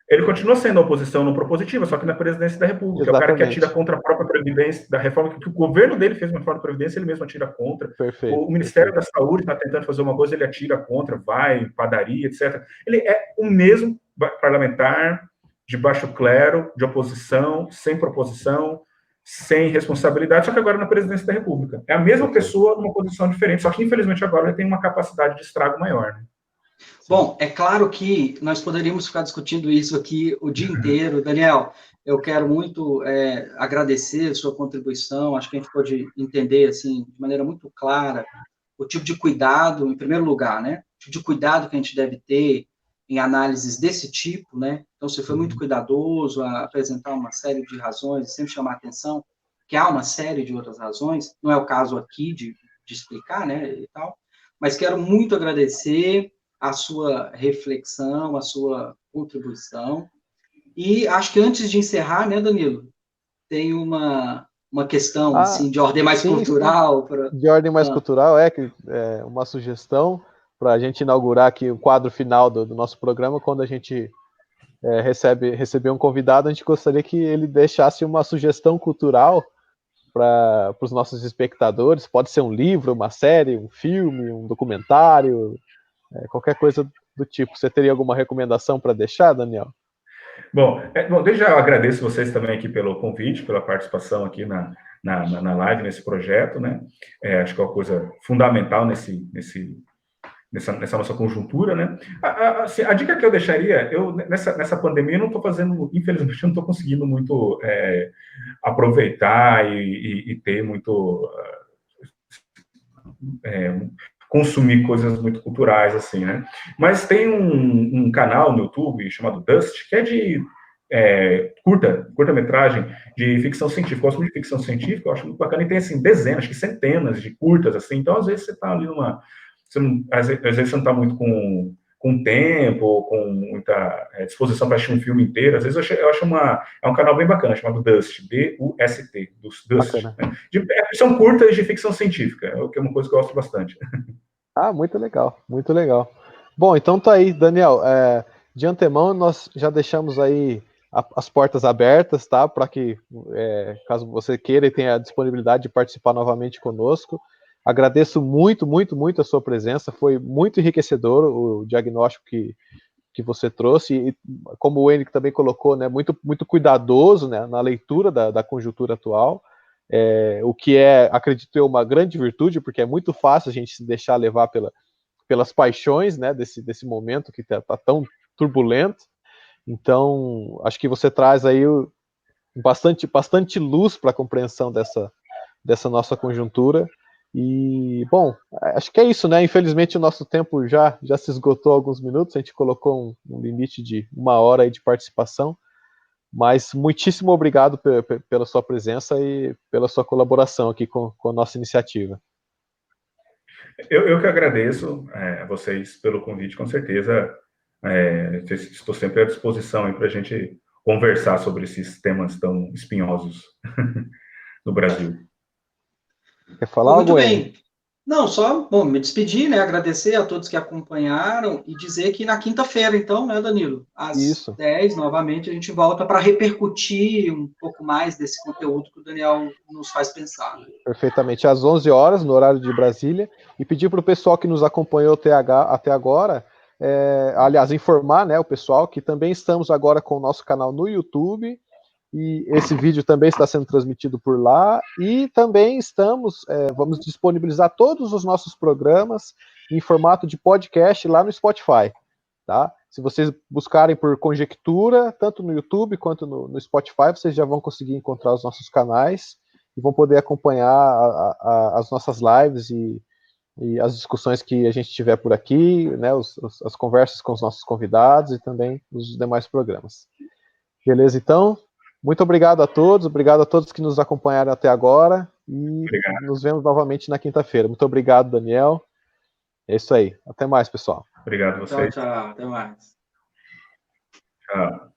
Ele continua sendo a oposição não propositiva, só que na presidência da República. Exatamente. É o cara que atira contra a própria Previdência, da reforma que o governo dele fez uma reforma da Previdência, ele mesmo atira contra. Perfeito, o Ministério da Saúde está tentando fazer uma coisa, ele atira contra, vai, padaria, etc. Ele é o mesmo parlamentar de baixo clero, de oposição, sem proposição, sem responsabilidade, só que agora na presidência da República. É a mesma pessoa numa posição diferente, só que infelizmente agora ele tem uma capacidade de estrago maior, né? Bom, é claro que nós poderíamos ficar discutindo isso aqui o dia inteiro. Daniel, eu quero muito agradecer a sua contribuição, acho que a gente pode entender, assim, de maneira muito clara, o tipo de cuidado, em primeiro lugar, né? O tipo de cuidado que a gente deve ter em análises desse tipo, né? Então, você foi muito cuidadoso a apresentar uma série de razões, e sempre chamar a atenção que há uma série de outras razões, não é o caso aqui de explicar, né, e tal, mas quero muito agradecer a sua reflexão, a sua contribuição. E acho que antes de encerrar, né, Danilo, tem uma questão assim, de ordem mais cultural. De ordem mais cultural, uma sugestão para a gente inaugurar aqui o quadro final do nosso programa. Quando a gente receber um convidado, a gente gostaria que ele deixasse uma sugestão cultural para os nossos espectadores. Pode ser um livro, uma série, um filme, um documentário, qualquer coisa do tipo. Você teria alguma recomendação para deixar, Daniel? Bom, desde já eu agradeço vocês também aqui pelo convite, pela participação aqui na live, nesse projeto, né? Acho que é uma coisa fundamental nessa nossa conjuntura, né? A dica que eu deixaria, nessa pandemia, eu não estou fazendo, infelizmente, eu não estou conseguindo muito aproveitar e ter muito... consumir coisas muito culturais, assim, né? Mas tem um canal no YouTube chamado Dust, que é de curta-metragem de ficção científica. Eu gosto muito de ficção científica, eu acho muito bacana, e tem, assim, dezenas, acho que centenas de curtas, assim, então, às vezes, você está ali às vezes você não está muito com tempo, ou com muita disposição para assistir um filme inteiro. Às vezes eu acho é um canal bem bacana, chamado Dust, D-U-S-T, Dust. Né? São curtas de ficção científica, que é uma coisa que eu gosto bastante. Muito legal, muito legal. Bom, então tá aí, Daniel. De antemão, nós já deixamos aí as portas abertas, tá? Para que, caso você queira e tenha a disponibilidade de participar novamente conosco. Agradeço muito, muito, muito a sua presença. Foi muito enriquecedor o diagnóstico que você trouxe. E, como o Henrique também colocou, né, muito, muito cuidadoso, né, na leitura da conjuntura atual. O que acredito eu, uma grande virtude, porque é muito fácil a gente se deixar levar pelas paixões, né, desse momento que está tão turbulento. Então, acho que você traz aí bastante luz para a compreensão dessa nossa conjuntura. E, bom, acho que é isso, né? Infelizmente o nosso tempo já se esgotou há alguns minutos, a gente colocou um limite de 1 hora aí de participação, mas muitíssimo obrigado pela sua presença e pela sua colaboração aqui com a nossa iniciativa. Eu que agradeço a vocês pelo convite, com certeza. Estou sempre à disposição para a gente conversar sobre esses temas tão espinhosos no Brasil. Quer falar muito algo, bem. Não, só me despedir, né? Agradecer a todos que acompanharam e dizer que na quinta-feira, então, né, Danilo? Às 10, novamente, a gente volta para repercutir um pouco mais desse conteúdo que o Daniel nos faz pensar. Perfeitamente. Às 11 horas, no horário de Brasília, e pedir para o pessoal que nos acompanhou até agora, aliás, informar, né, o pessoal que também estamos agora com o nosso canal no YouTube e esse vídeo também está sendo transmitido por lá, e também vamos disponibilizar todos os nossos programas em formato de podcast lá no Spotify, tá? Se vocês buscarem por Conjectura, tanto no YouTube quanto no Spotify, vocês já vão conseguir encontrar os nossos canais e vão poder acompanhar as nossas lives e as discussões que a gente tiver por aqui, né, as conversas com os nossos convidados e também os demais programas. Beleza, então? Muito obrigado a todos que nos acompanharam até agora, e Obrigado. nos vemos novamente na quinta-feira. Muito obrigado, Daniel. É isso aí. Até mais, pessoal. Obrigado a vocês. Tchau, tchau. Até mais. Tchau.